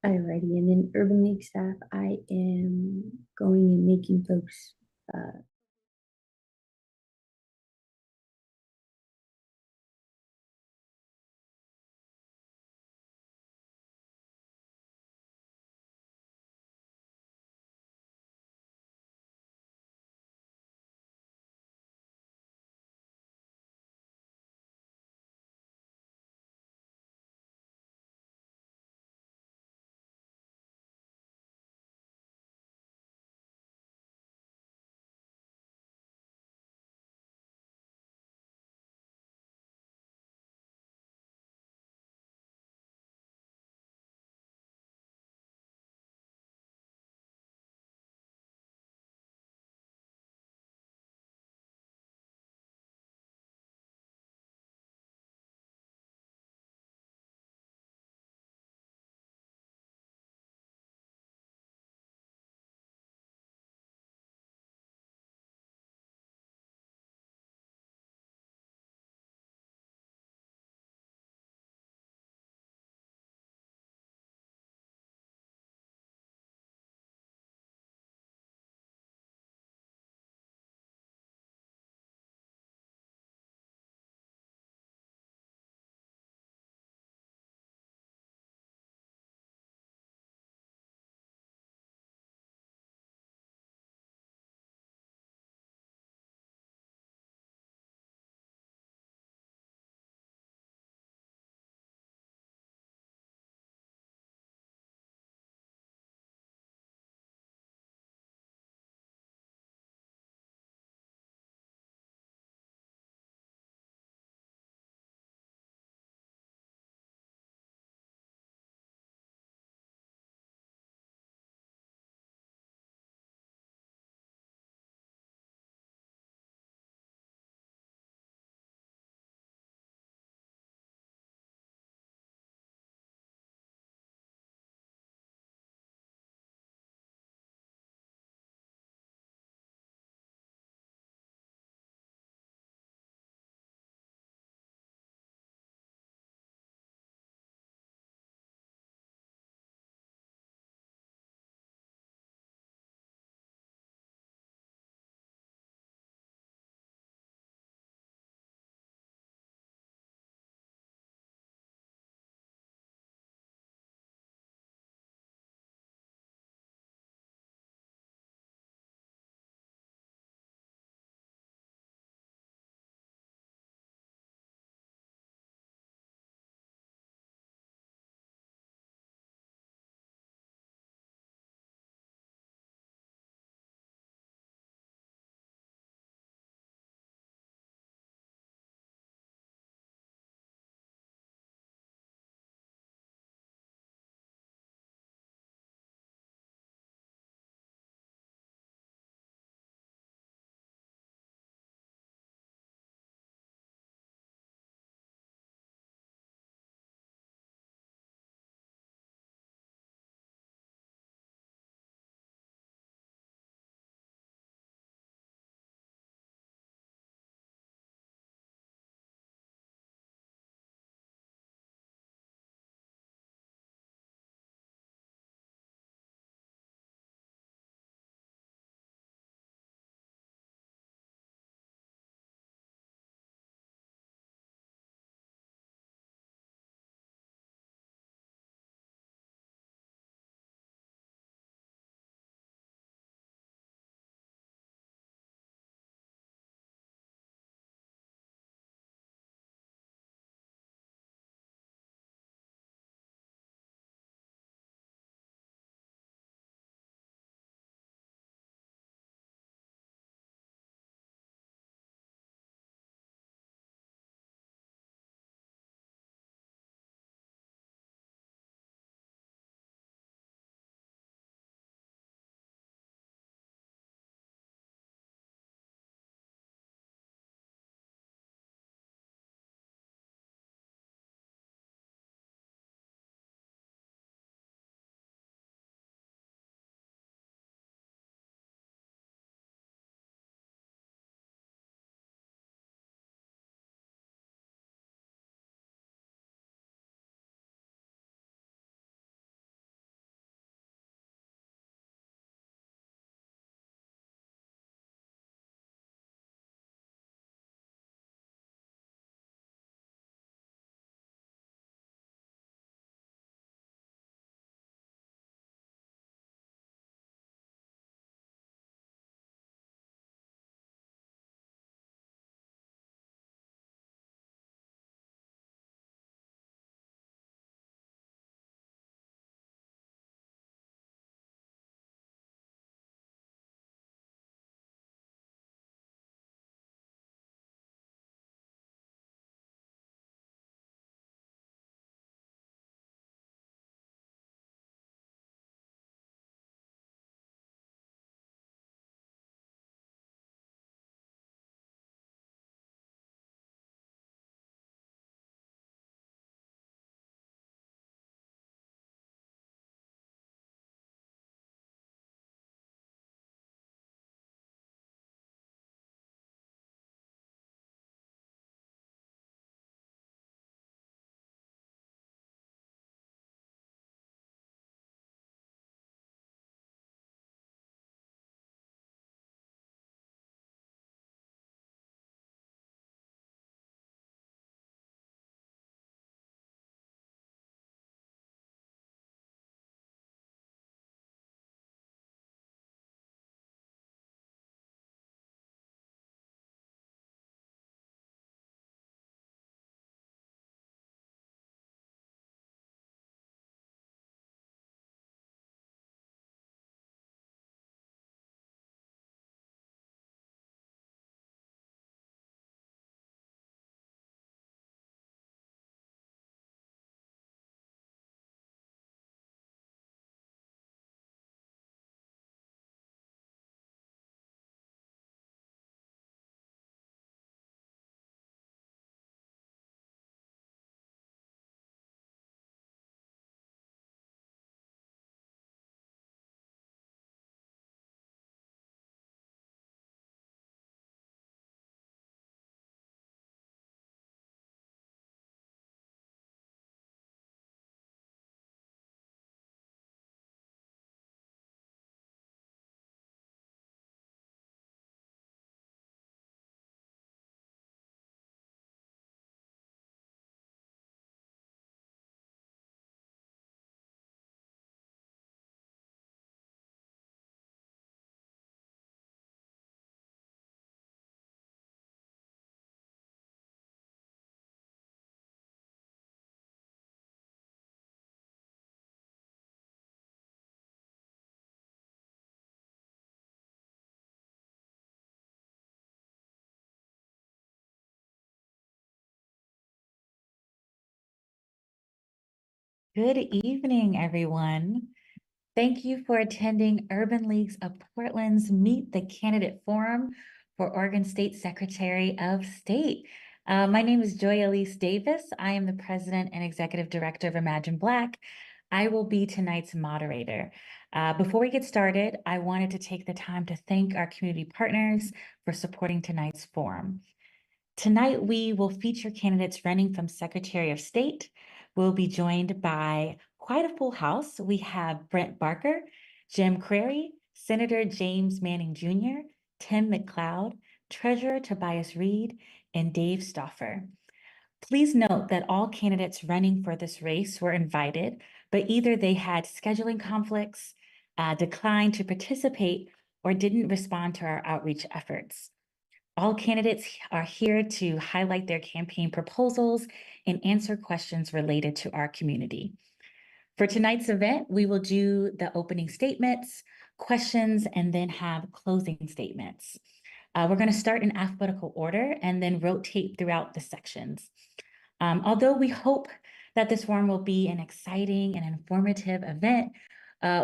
Alrighty, and in Urban League staff, I am going and making folks Good evening, everyone. Thank you for attending Urban Leagues of Portland's Meet the Candidate Forum for Oregon State Secretary of State. My name is Joy Elise Davis. I am the President and Executive Director of Imagine Black. I will be tonight's moderator. Before we get started, I wanted to take the time to thank our community partners for supporting tonight's forum. Tonight, we will feature candidates running from Secretary of State. We'll be joined by quite a full house. We have Brent Barker, Jim Crary, Senator James Manning Jr., Tim McLeod, Treasurer Tobias Reed, and Dave Stauffer. Please note that all candidates running for this race were invited, but either they had scheduling conflicts, declined to participate, or didn't respond to our outreach efforts. All candidates are here to highlight their campaign proposals and answer questions related to our community. For tonight's event, we will do the opening statements, questions, and then have closing statements. We're going to start in alphabetical order and then rotate throughout the sections. Although we hope that this forum will be an exciting and informative event,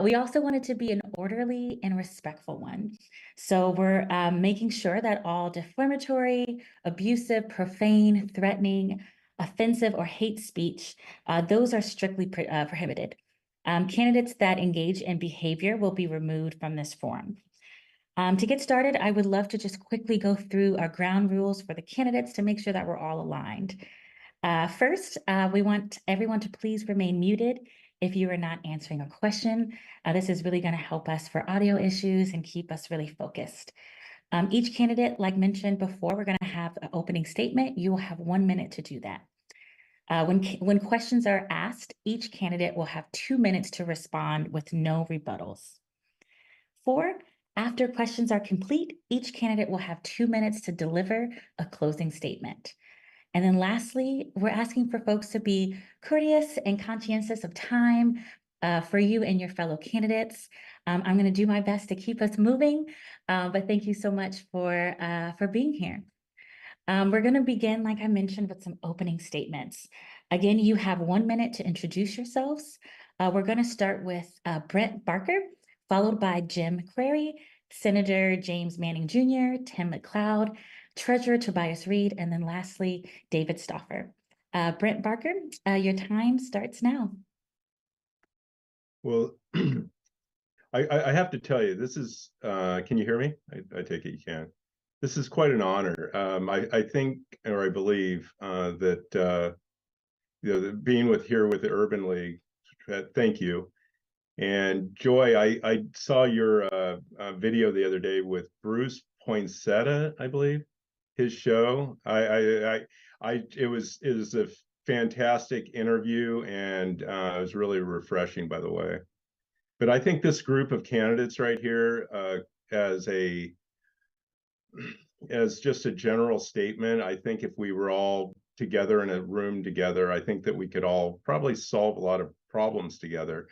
we also want it to be an orderly and respectful one. So we're making sure that all defamatory, abusive, profane, threatening, offensive, or hate speech, those are strictly prohibited. Candidates that engage in behavior will be removed from this forum. To get started, I would love to just quickly go through our ground rules for the candidates to make sure that we're all aligned. First, we want everyone to please remain muted if you are not answering a question. This is really going to help us for audio issues and keep us really focused. Each candidate, like mentioned before, we're going to have an opening statement. You will have 1 minute to do that. When questions are asked, each candidate will have 2 minutes to respond with no rebuttals. 4, after questions are complete, each candidate will have 2 minutes to deliver a closing statement. And then lastly, we're asking for folks to be courteous and conscientious of time for you and your fellow candidates. I'm going to do my best to keep us moving, but thank you so much for being here. We're going to begin, like I mentioned, with some opening statements. Again, you have 1 minute to introduce yourselves. We're going to start with Brent Barker, followed by Jim Crary, Senator James Manning Jr., Tim McLeod, Treasurer Tobias Reed, and then lastly, David Stauffer. Brent Barker, your time starts now. Well, I have to tell you, this is, can you hear me? I take it you can. This is quite an honor. I think, or I believe that, being here with the Urban League, thank you. And Joy, I saw your video the other day with Bruce Poinsetta, I believe, his show. It was a fantastic interview, and it was really refreshing, by the way. But I think this group of candidates right here, as just a general statement, I think if we were all together in a room together, I think that we could all probably solve a lot of problems together.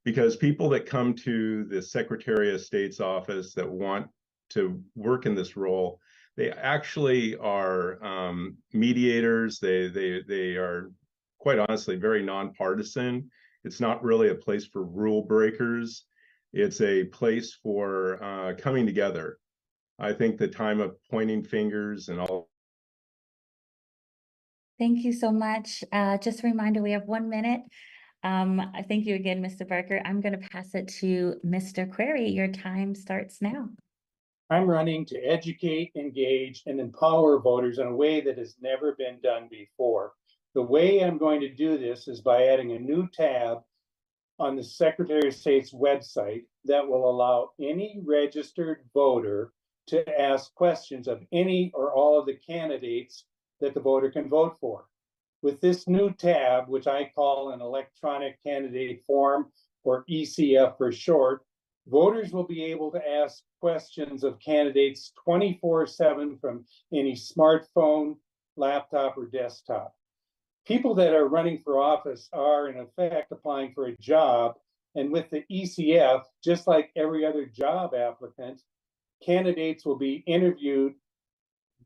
Because people that come to the Secretary of State's office that want to work in this role, they actually are mediators. They are, quite honestly, very nonpartisan. It's not really a place for rule breakers. It's a place for coming together. I think the time of pointing fingers and all. Thank you so much. Just a reminder, we have 1 minute. Thank you again, Mr. Barker. I'm going to pass it to Mr. Crary. Your time starts now. I'm running to educate, engage, and empower voters in a way that has never been done before. The way I'm going to do this is by adding a new tab on the Secretary of State's website that will allow any registered voter to ask questions of any or all of the candidates that the voter can vote for. With this new tab, which I call an electronic candidate form, or ECF for short, voters will be able to ask questions of candidates 24/7 from any smartphone, laptop, or desktop. People that are running for office are, in effect, applying for a job. And with the ECF, just like every other job applicant, candidates will be interviewed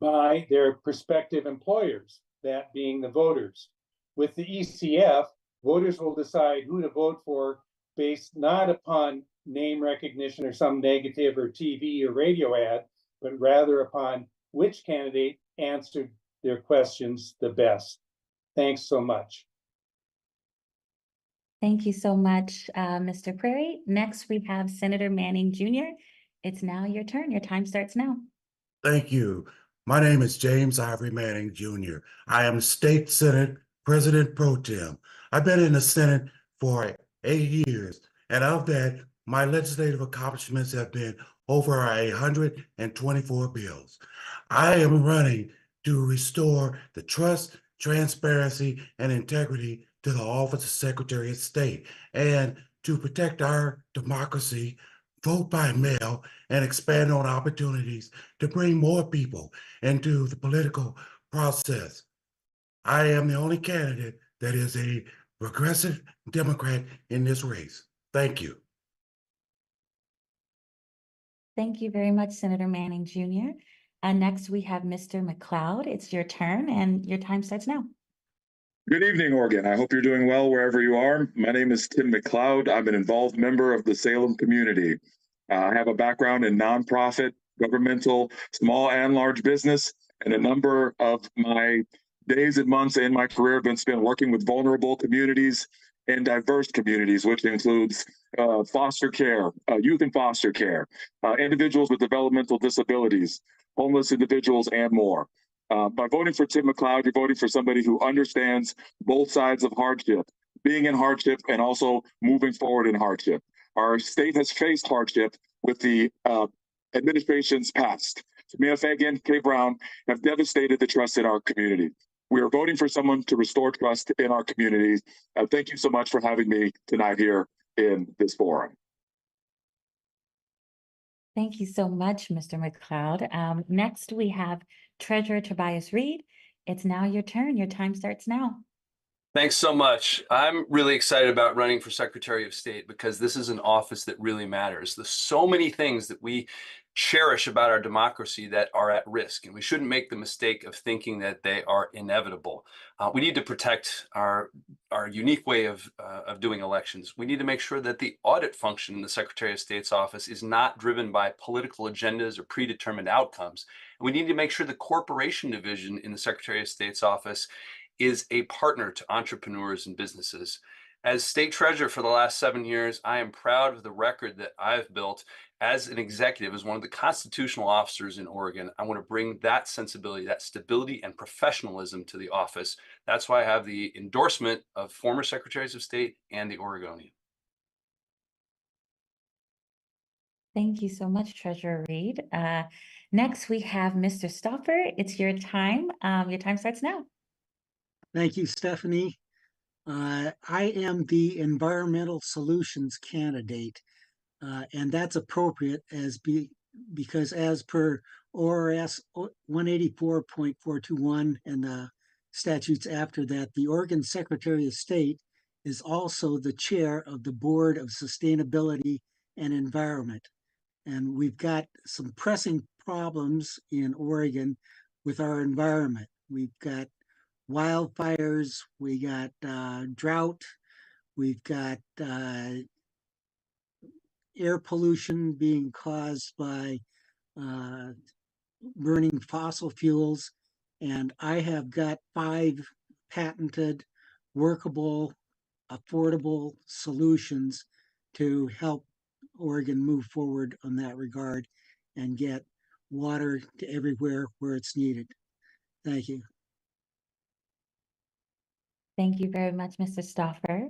by their prospective employers, that being the voters. With the ECF, voters will decide who to vote for based not upon name recognition or some negative or TV or radio ad, but rather upon which candidate answered their questions the best. Thanks so much. Thank you so much, Mr. Prairie. Next, we have Senator Manning Jr. It's now your turn. Your time starts now. Thank you. My name is James Ivory Manning Jr. I am State Senate President Pro Tem. I've been in the Senate for 8 years, and of that, my legislative accomplishments have been over 124 bills. I am running to restore the trust, transparency, and integrity to the Office of Secretary of State and to protect our democracy, vote by mail, and expand on opportunities to bring more people into the political process. I am the only candidate that is a progressive Democrat in this race. Thank you. Thank you very much, Senator Manning Jr. Next, we have Mr. McLeod. It's your turn, and your time starts now. Good evening, Oregon. I hope you're doing well wherever you are. My name is Tim McLeod. I'm an involved member of the Salem community. I have a background in nonprofit, governmental, small and large business, and a number of my days and months in my career have been spent working with vulnerable communities and diverse communities, which includes foster care, youth in foster care, individuals with developmental disabilities, homeless individuals, and more. By voting for Tim McLeod, you're voting for somebody who understands both sides of hardship, being in hardship and also moving forward in hardship. Our state has faced hardship with the administrations past. Mia Fagan, Kay Brown have devastated the trust in our community. We are voting for someone to restore trust in our communities. Thank you so much for having me tonight here in this forum. Thank you so much, Mr. McLeod. Next, we have Treasurer Tobias Reed. It's now your turn. Your time starts now. Thanks so much. I'm really excited about running for Secretary of State because this is an office that really matters. There's so many things that we cherish about our democracy that are at risk, and we shouldn't make the mistake of thinking that they are inevitable. We need to protect our unique way of doing elections. We need to make sure that the audit function in the Secretary of State's office is not driven by political agendas or predetermined outcomes. And we need to make sure the corporation division in the Secretary of State's office is a partner to entrepreneurs and businesses. As state treasurer for the last 7 years, I am proud of the record that I've built as an executive, as one of the constitutional officers in Oregon. I want to bring that sensibility, that stability and professionalism to the office. That's why I have the endorsement of former secretaries of state and the Oregonian. Thank you so much, Treasurer Reed. Next, we have Mr. Stauffer. It's your time. Your time starts now. Thank you, Stephanie. I am the environmental solutions candidate, and that's appropriate because as per ORS 184.421 and the statutes after that, the Oregon Secretary of State is also the chair of the Board of Sustainability and Environment. And we've got some pressing problems in Oregon with our environment. We've got wildfires, we got drought, we've got air pollution being caused by burning fossil fuels. And I have got 5 patented, workable, affordable solutions to help Oregon move forward on that regard and get water to everywhere where it's needed. Thank you. Thank you very much, Mr. Stauffer.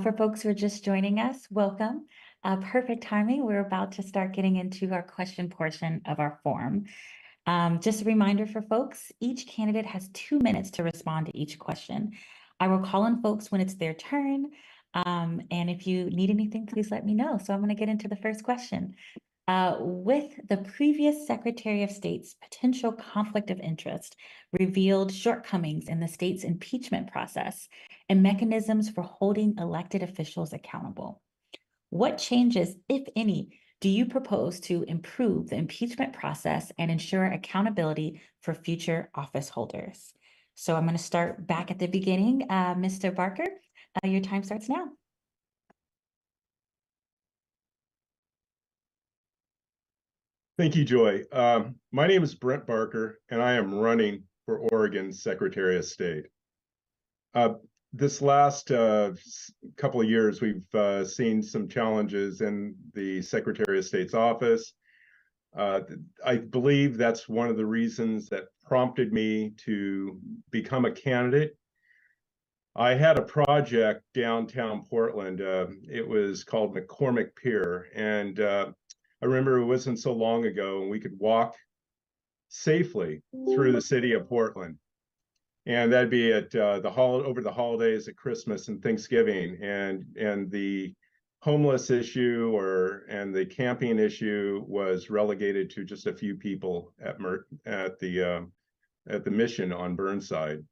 For folks who are just joining us, welcome. Perfect timing. We're about to start getting into our question portion of our forum. Just a reminder for folks, each candidate has 2 minutes to respond to each question. I will call on folks when it's their turn. And if you need anything, please let me know. So I'm going to get into the first question. With the previous Secretary of State's potential conflict of interest revealed shortcomings in the state's impeachment process and mechanisms for holding elected officials accountable, what changes, if any, do you propose to improve the impeachment process and ensure accountability for future office holders? So I'm going to start back at the beginning. Mr. Barker, Your time starts now. Thank you, Joy. My name is Brent Barker, and I am running for Oregon's Secretary of State. This last couple of years, we've seen some challenges in the Secretary of State's office. I believe that's one of the reasons that prompted me to become a candidate. I had a project downtown Portland. It was called McCormick Pier, and I remember it wasn't so long ago, and we could walk safely through the city of Portland. And that'd be at over the holidays at Christmas and Thanksgiving, and the homeless issue and the camping issue was relegated to just a few people at the mission on Burnside.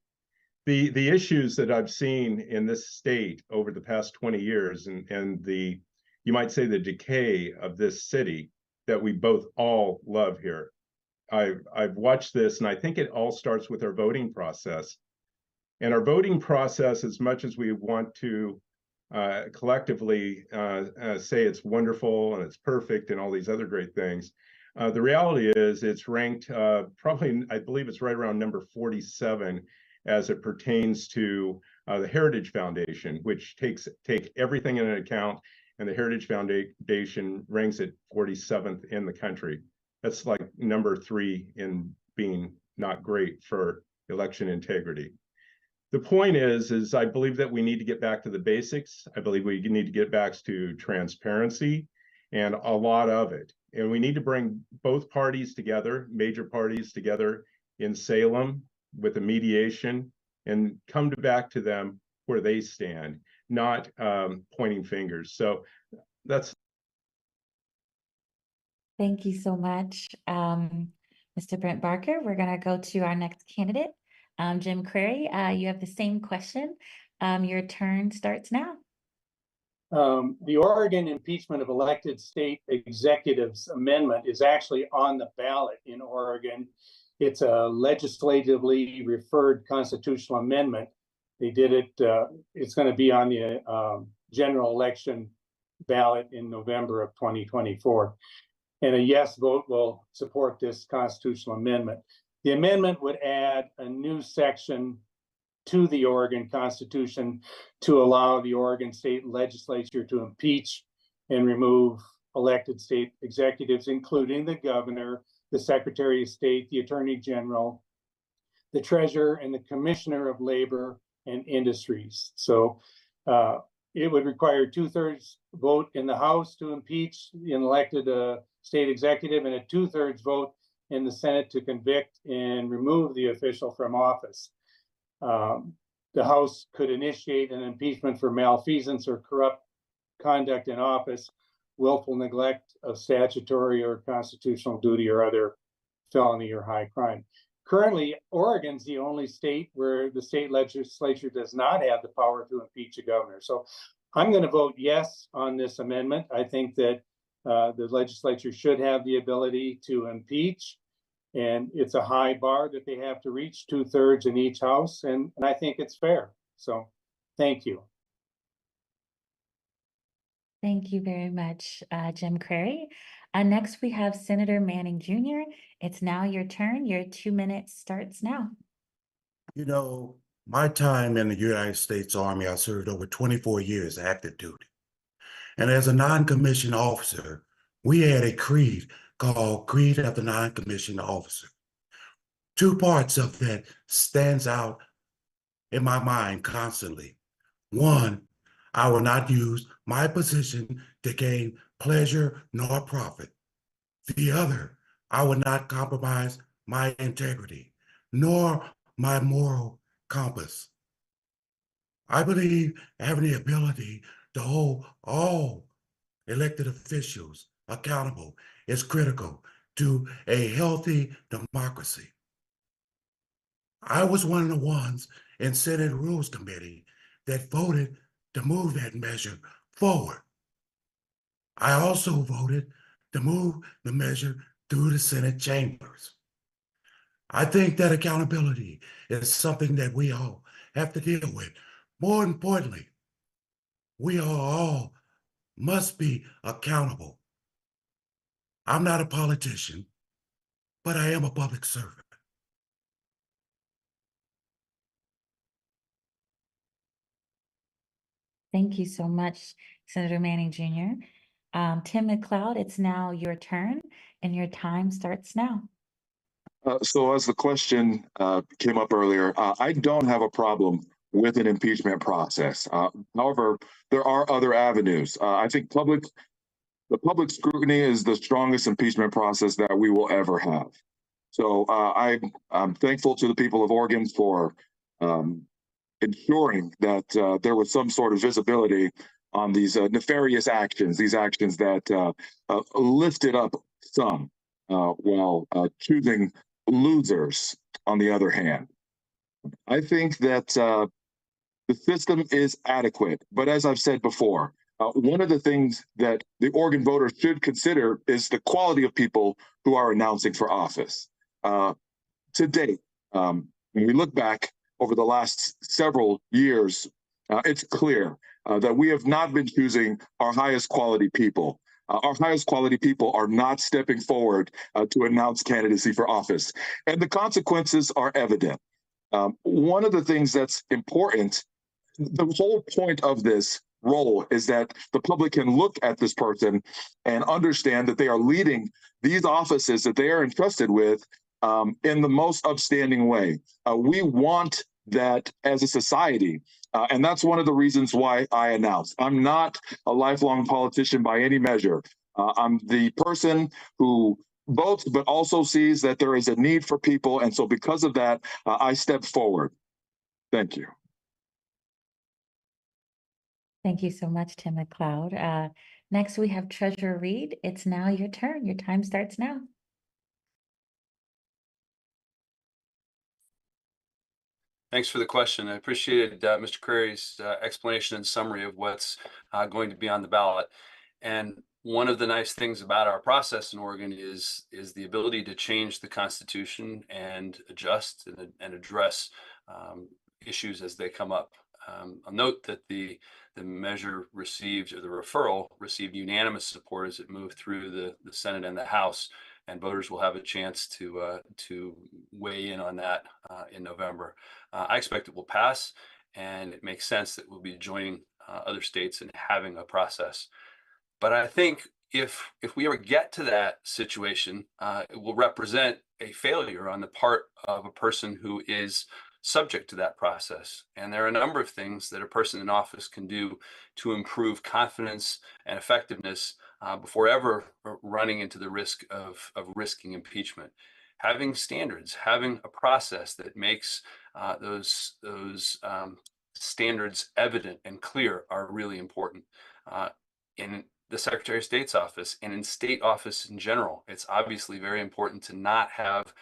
The issues that I've seen in this state over the past 20 years and the, you might say, the decay of this city that we both all love here. I've watched this, and I think it all starts with our voting process. And our voting process, as much as we want to collectively say it's wonderful and it's perfect and all these other great things, the reality is it's ranked probably, I believe it's right around number 47 as it pertains to the Heritage Foundation, which take everything into account, and the Heritage Foundation ranks it 47th in the country. That's like number 3 in being not great for election integrity. The point is I believe that we need to get back to the basics. I believe we need to get back to transparency and a lot of it. And we need to bring both parties together, major parties together in Salem with a mediation, and come back to them where they stand, not pointing fingers. So that's. Thank you so much, Mr. Brent Barker. We're going to go to our next candidate, Jim Crary. You have the same question. Your turn starts now. The Oregon impeachment of elected state executives amendment is actually on the ballot in Oregon. It's a legislatively referred constitutional amendment. They did it, it's going to be on the general election ballot in November of 2024. And a yes vote will support this constitutional amendment. The amendment would add a new section to the Oregon Constitution to allow the Oregon State Legislature to impeach and remove elected state executives, including the governor, the Secretary of State, the Attorney General, the Treasurer, and the Commissioner of Labor and Industries. So it would require 2/3 vote in the House to impeach an elected state executive, and a 2/3 vote in the Senate to convict and remove the official from office. The House could initiate an impeachment for malfeasance or corrupt conduct in office, willful neglect of statutory or constitutional duty, or other felony or high crime. Currently, Oregon's the only state where the state legislature does not have the power to impeach a governor. So I'm going to vote yes on this amendment. I think that the legislature should have the ability to impeach, and it's a high bar that they have to reach, 2/3 in each house, and I think it's fair. So thank you. Thank you very much, Jim Crary. Next, we have Senator Manning Jr. It's now your turn. Your 2 minutes starts now. You know, my time in the United States Army, I served over 24 years active duty. And as a non-commissioned officer, we had a creed called Creed of the Non-Commissioned Officer. 2 parts of that stands out in my mind constantly. 1, I will not use my position to gain pleasure nor profit. The other, I will not compromise my integrity nor my moral compass. I believe having the ability to hold all elected officials accountable is critical to a healthy democracy. I was one of the ones in Senate Rules Committee that voted to move that measure forward. I also voted to move the measure through the Senate chambers. I think that accountability is something that we all have to deal with. More importantly, we all must be accountable. I'm not a politician, but I am a public servant. Thank you so much, Senator Manning Jr. Tim McLeod, it's now your turn, and your time starts now. So as the question came up earlier, I don't have a problem with an impeachment process. However, there are other avenues. I think the public scrutiny is the strongest impeachment process that we will ever have. So I'm thankful to the people of Oregon for ensuring that there was some sort of visibility on these nefarious actions, these actions that lifted up some while choosing losers on the other hand. I think that the system is adequate, but as I've said before, one of the things that the Oregon voters should consider is the quality of people who are announcing for office. To date, when we look back over the last several years, it's clear that we have not been choosing our highest quality people. Our highest quality people are not stepping forward to announce candidacy for office. And the consequences are evident. One of the things that's important, the whole point of this role is that the public can look at this person and understand that they are leading these offices that they are entrusted with in the most upstanding way. We want that as a society. And that's one of the reasons why I announced. I'm not a lifelong politician by any measure. I'm the person who votes, but also sees that there is a need for people. And so because of that, I step forward. Thank you. Thank you so much, Tim McLeod. Next, we have Treasurer Reed. It's now your turn. Your time starts now. Thanks for the question. I appreciated Mr. Curry's explanation and summary of what's going to be on the ballot. And one of the nice things about our process in Oregon is the ability to change the Constitution and adjust and address issues as they come up. I'll note that the measure received, or the referral received, unanimous support as it moved through the Senate and the House, and voters will have a chance to weigh in on that in November. I expect it will pass, and it makes sense that we'll be joining other states in having a process. But I think if we ever get to that situation, it will represent a failure on the part of a person who is subject to that process. And there are a number of things that a person in office can do to improve confidence and effectiveness before ever running into the risk of risking impeachment. Having standards, having a process that makes those standards evident and clear are really important. In the Secretary of State's office and in state office in general, it's obviously very important to not have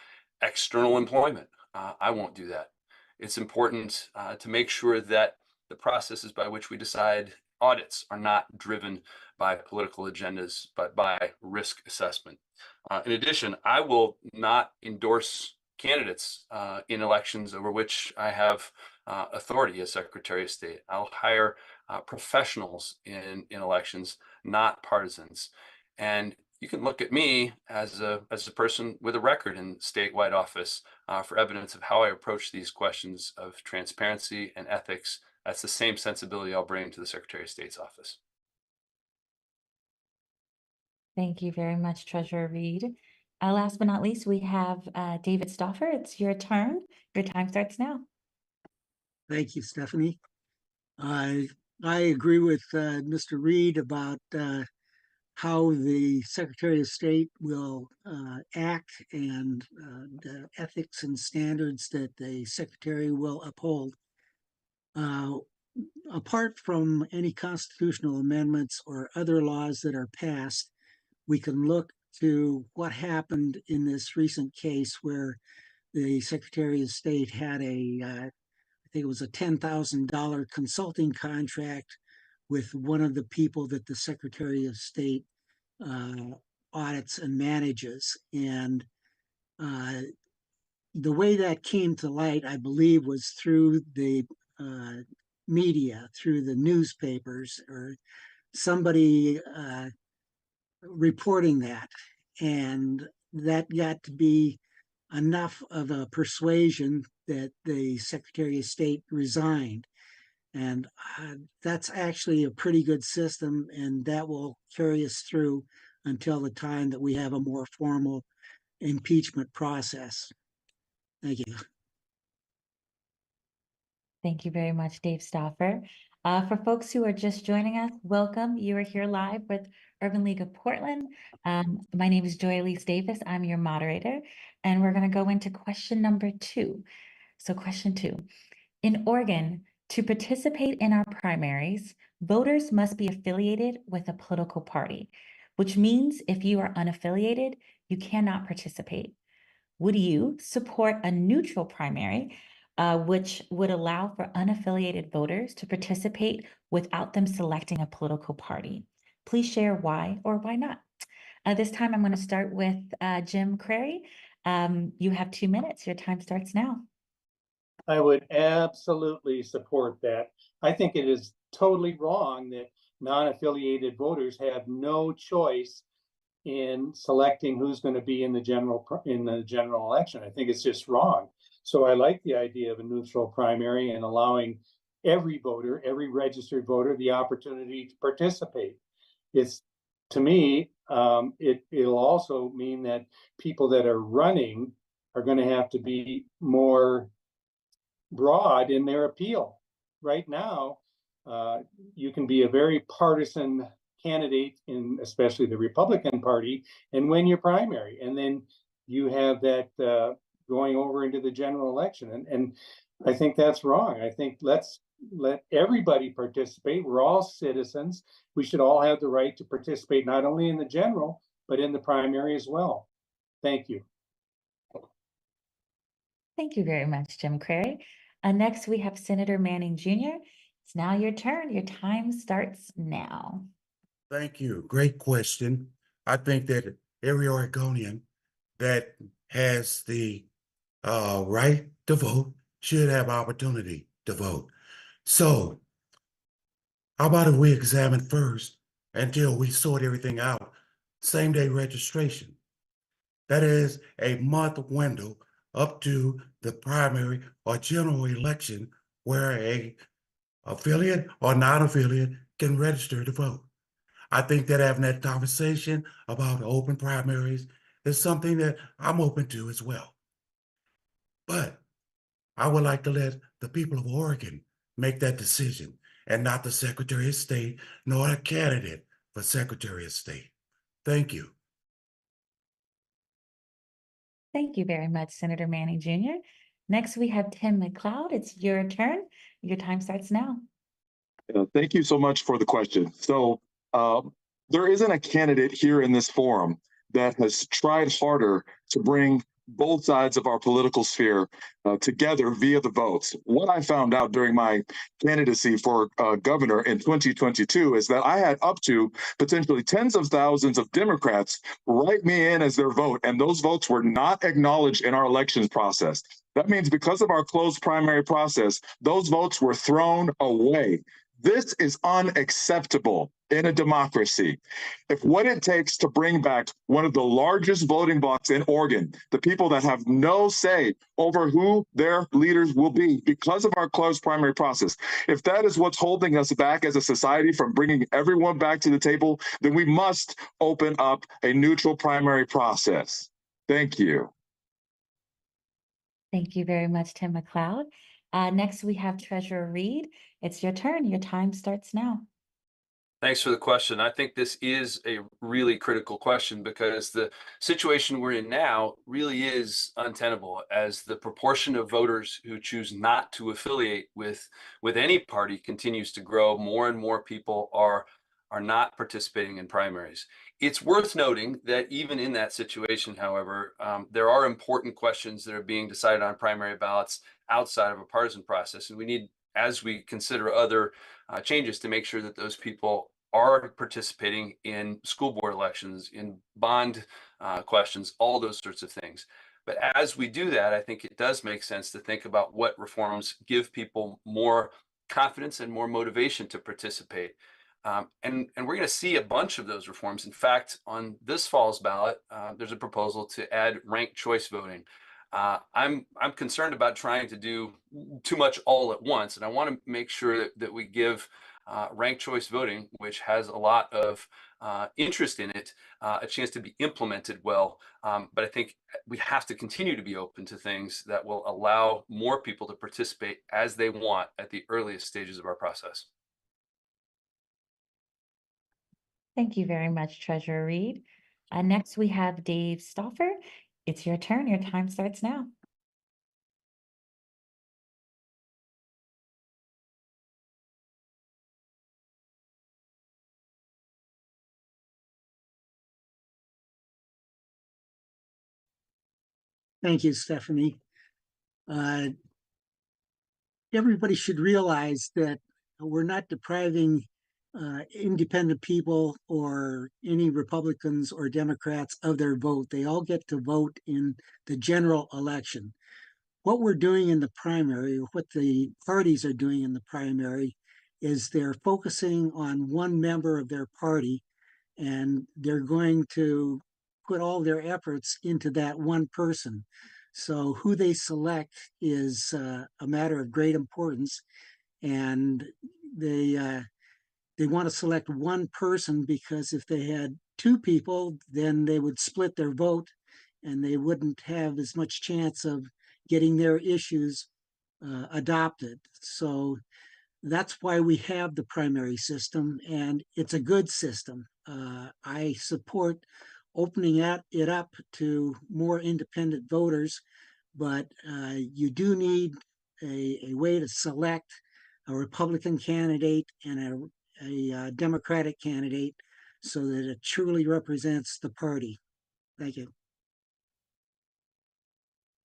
external employment. I won't do that. It's important to make sure that the processes by which we decide audits are not driven by political agendas, but by risk assessment. In addition, I will not endorse candidates in elections over which I have authority as Secretary of State. I'll hire professionals in elections, not partisans. And you can look at me as a person with a record in statewide office for evidence of how I approach these questions of transparency and ethics. That's the same sensibility I'll bring to the Secretary of State's office. Thank you very much, Treasurer Reed. Last but not least, we have David Stauffer. It's your turn. Your time starts now. Thank you, Stephanie. I agree with Mr. Reed about how the Secretary of State will act and the ethics and standards that the Secretary will uphold. Apart from any constitutional amendments or other laws that are passed, we can look to what happened in this recent case where the Secretary of State had I think it was a $10,000 consulting contract with one of the people that the Secretary of State audits and manages. And the way that came to light, I believe, was through the media, through the newspapers, or somebody reporting that. And that got to be enough of a persuasion that the Secretary of State resigned. And that's actually a pretty good system, and that will carry us through until the time that we have a more formal impeachment process. Thank you. Thank you very much, Dave Stauffer. For folks who are just joining us, welcome. You are here live with Urban League of Portland. My name is Joy Elise Davis. I'm your moderator, and we're going to go into question number 2. So question 2, in Oregon, to participate in our primaries, voters must be affiliated with a political party, which means if you are unaffiliated, you cannot participate. Would you support a neutral primary, which would allow for unaffiliated voters to participate without them selecting a political party? Please share why or why not. This time I'm going to start with Jim Crary. You have 2 minutes. Your time starts now. I would absolutely support that. I think it is totally wrong that non-affiliated voters have no choice in selecting who's going to be in the general election. I think it's just wrong. So I like the idea of a neutral primary and allowing every voter, every registered voter, the opportunity to participate. It's, to me, it'll also mean that people that are running are going to have to be more broad in their appeal. Right now, you can be a very partisan candidate in especially the Republican Party and win your primary, and then you have that going over into the general election, and I think that's wrong. I think let's let everybody participate. We're all citizens. We should all have the right to participate not only in the general but in the primary as well. Thank you. Thank you very much, Jim Crary. Next, we have Senator Manning Jr. It's now your turn. Your time starts now. Thank you. Great question. I think that every Oregonian that has the right to vote should have opportunity to vote. So how about if we examine first, until we sort everything out, same-day registration? That is a month window up to the primary or general election where a affiliate or non-affiliate can register to vote. I think that having that conversation about open primaries is something that I'm open to as well. But I would like to let the people of Oregon make that decision, and not the Secretary of State nor a candidate for Secretary of State. Thank you. Thank you very much, Senator Manning Jr. Next, we have Tim McLeod. It's your turn. Your time starts now. Thank you so much for the question. So there isn't a candidate here in this forum that has tried harder to bring both sides of our political sphere together via the votes. What I found out during my candidacy for governor in 2022 is that I had up to potentially tens of thousands of Democrats write me in as their vote, and those votes were not acknowledged in our elections process. That means because of our closed primary process, those votes were thrown away. This is unacceptable in a democracy. If what it takes to bring back one of the largest voting blocks in Oregon, the people that have no say over who their leaders will be because of our closed primary process, if that is what's holding us back as a society from bringing everyone back to the table, then we must open up a neutral primary process. Thank you. Thank you very much, Tim McLeod. Next, we have Treasurer Reed. It's your turn. Your time starts now. Thanks for the question. I think this is a really critical question because the situation we're in now really is untenable, as the proportion of voters who choose not to affiliate with any party continues to grow. More and more people are not participating in primaries. It's worth noting that even in that situation, however, there are important questions that are being decided on primary ballots outside of a partisan process, and we need, as we consider other changes, to make sure that those people are participating in school board elections, in bond questions, all those sorts of things. But as we do that, I think it does make sense to think about what reforms give people more confidence and more motivation to participate. And we're going to see a bunch of those reforms. In fact, on this fall's ballot, there's a proposal to add ranked choice voting. I'm concerned about trying to do too much all at once, and I want to make sure that we give ranked choice voting, which has a lot of interest in it, a chance to be implemented well. But I think we have to continue to be open to things that will allow more people to participate as they want at the earliest stages of our process. Thank you very much, Treasurer Reed. Next, we have Dave Stoffer. It's your turn. Your time starts now. Thank you, Stephanie. Everybody should realize that we're not depriving independent people or any Republicans or Democrats of their vote. They all get to vote in the general election. What we're doing in the primary, or what the parties are doing in the primary, is they're focusing on one member of their party, and they're going to put all their efforts into that one person. So who they select is a matter of great importance, and they want to select one person because if they had two people, then they would split their vote, and they wouldn't have as much chance of getting their issues adopted. So that's why we have the primary system, and it's a good system. I support opening it up to more independent voters, but you do need a way to select a Republican candidate and a Democratic candidate so that it truly represents the party. Thank you.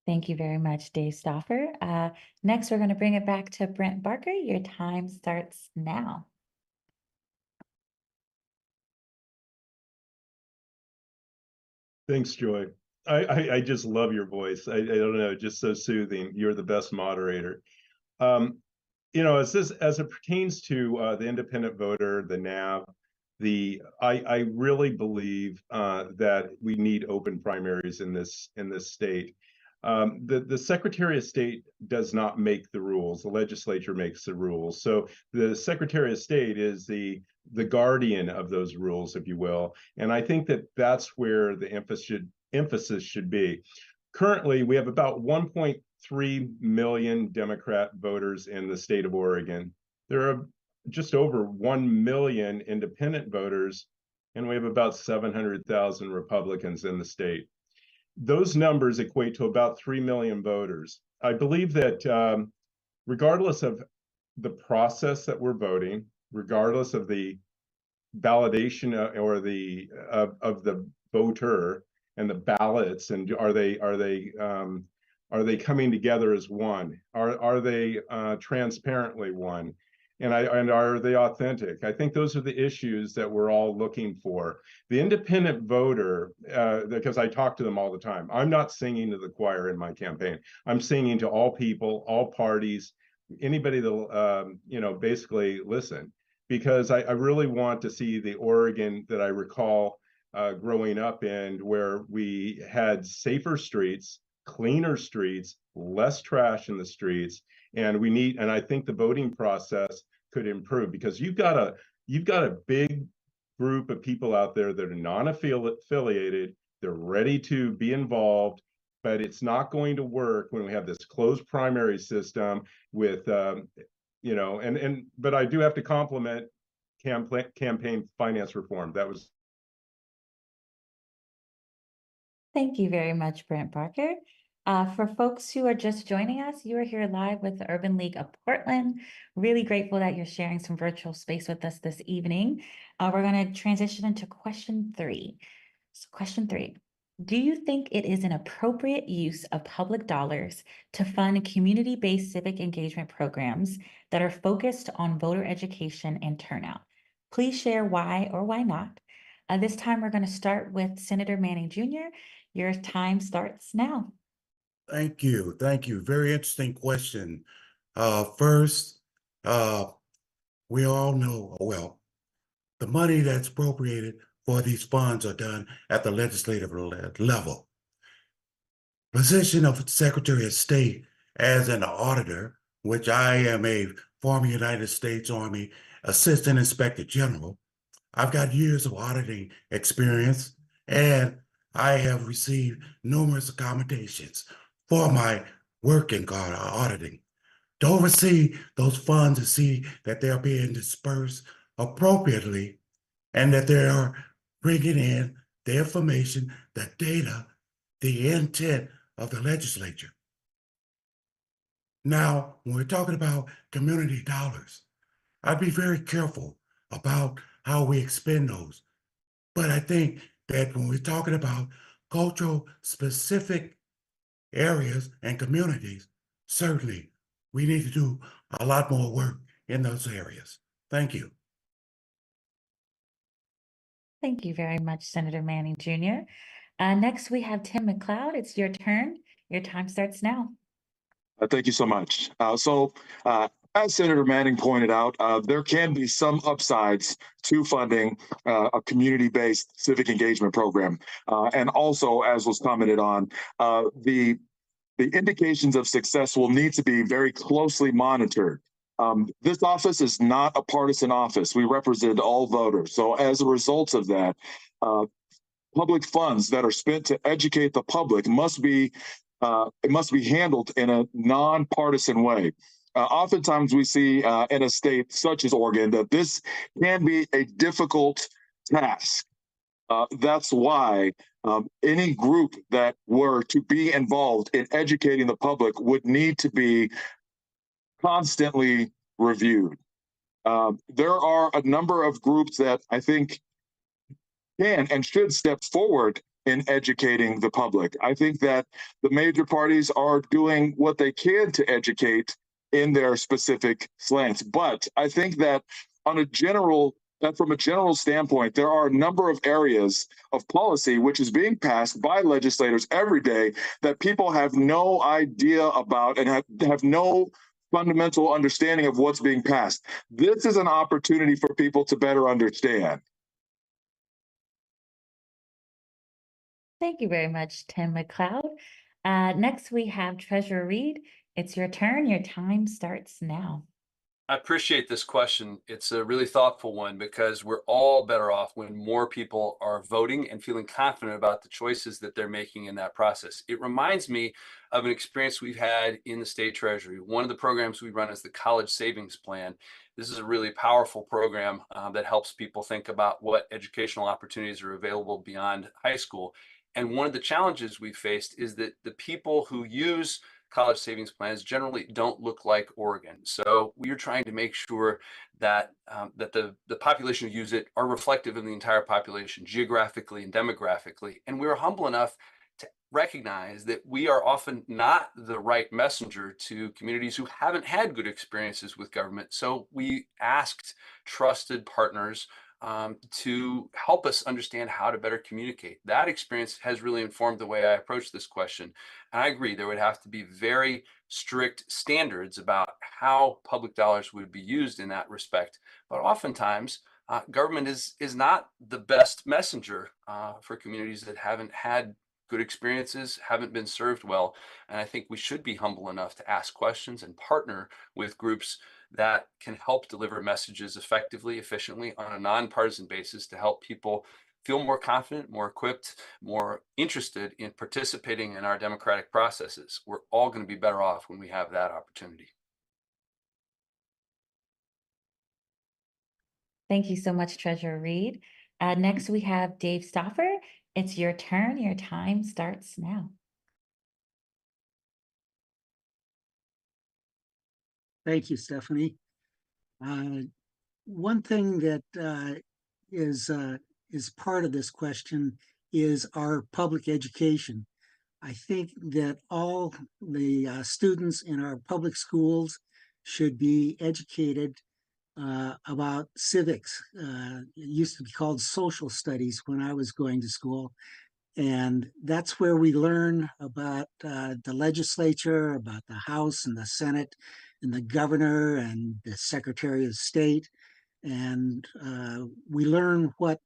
Thank you very much, Dave Stoffer. Next, we're going to bring it back to Brent Barker. Your time starts now. Thanks, Joy. I just love your voice. I don't know, just so soothing. You're the best moderator. You know, as it pertains to the independent voter, the NAV, I really believe that we need open primaries in this state. The Secretary of State does not make the rules. The legislature makes the rules. So the Secretary of State is the guardian of those rules, if you will. And I think that that's where the emphasis should be. Currently, we have about 1.3 million Democrat voters in the state of Oregon. There are just over 1 million independent voters, and we have about 700,000 Republicans in the state. Those numbers equate to about 3 million voters. I believe that regardless of the process that we're voting, regardless of the validation or the of the voter and the ballots, and are they coming together as one? Are they transparently one? And are they authentic? I think those are the issues that we're all looking for. The independent voter, because I talk to them all the time. I'm not singing to the choir in my campaign. I'm singing to all people, all parties, anybody that'll basically listen. Because I really want to see the Oregon that I recall growing up in, where we had safer streets, cleaner streets, less trash in the streets, and I think the voting process could improve, because you've got a big group of people out there that are non-affiliated, they're ready to be involved, but it's not going to work when we have this closed primary system with but I do have to compliment campaign finance reform. That was. Thank you very much, Brent Barker. For folks who are just joining us, you are here live with the Urban League of Portland. Really grateful that you're sharing some virtual space with us this evening. We're going to transition into question 3. So question 3, do you think it is an appropriate use of public dollars to fund community-based civic engagement programs that are focused on voter education and turnout? Please share why or why not. This time we're going to start with Senator Manning Jr. Your time starts now. Thank you. Thank you. Very interesting question. First, We all know, well, the money that's appropriated for these funds are done at the legislative level. Position of Secretary of State as an auditor, which I am a former United States Army Assistant Inspector General. I've got years of auditing experience, and I have received numerous accommodations for my work in auditing to oversee those funds and see that they're being dispersed appropriately and that they are bringing in the information, the data, the intent of the legislature. Now, when we're talking about community dollars, I'd be very careful about how we expend those. But I think that when we're talking about cultural specific areas and communities, certainly we need to do a lot more work in those areas. Thank you. Thank you very much, Senator Manning Jr. Next, we have Tim McLeod. It's your turn. Your time starts now. Thank you so much. As Senator Manning pointed out, there can be some upsides to funding a community-based civic engagement program. And also, as was commented on, the indications of success will need to be very closely monitored. This office is not a partisan office. We represent all voters. So as a result of that, public funds that are spent to educate the public must be handled in a nonpartisan way. Oftentimes we see in a state such as Oregon that this can be a difficult task. That's why any group that were to be involved in educating the public would need to be constantly reviewed. There are a number of groups that I think can and should step forward in educating the public. I think that the major parties are doing what they can to educate in their specific slants. But I think that from a general standpoint, there are a number of areas of policy which is being passed by legislators every day that people have no idea about and have no fundamental understanding of what's being passed. This is an opportunity for people to better understand. Thank you very much, Tim McLeod. Next, we have Treasurer Reed. It's your turn. Your time starts now. I appreciate this question. It's a really thoughtful one because we're all better off when more people are voting and feeling confident about the choices that they're making in that process. It reminds me of an experience we've had in the state treasury. One of the programs we run is the College Savings Plan. This is a really powerful program that helps people think about what educational opportunities are available beyond high school. And one of the challenges we've faced is that the people who use college savings plans generally don't look like Oregon. So we are trying to make sure that the population who use it are reflective of the entire population geographically and demographically. And we're humble enough to recognize that we are often not the right messenger to communities who haven't had good experiences with government. So we asked trusted partners to help us understand how to better communicate. That experience has really informed the way I approach this question. And I agree, there would have to be very strict standards about how public dollars would be used in that respect. But oftentimes, government is not the best messenger for communities that haven't had good experiences, haven't been served well. And I think we should be humble enough to ask questions and partner with groups that can help deliver messages effectively, efficiently on a nonpartisan basis to help people feel more confident, more equipped, more interested in participating in our democratic processes. We're all going to be better off when we have that opportunity. Thank you so much, Treasurer Reed. Next, we have Dave Stoffer. It's your turn. Your time starts now. Thank you, Stephanie. One thing that is part of this question is our public education. I think that all the students in our public schools should be educated about civics. It used to be called social studies when I was going to school. And that's where we learn about the legislature, about the House and the Senate, and the governor and the Secretary of State. And we learn what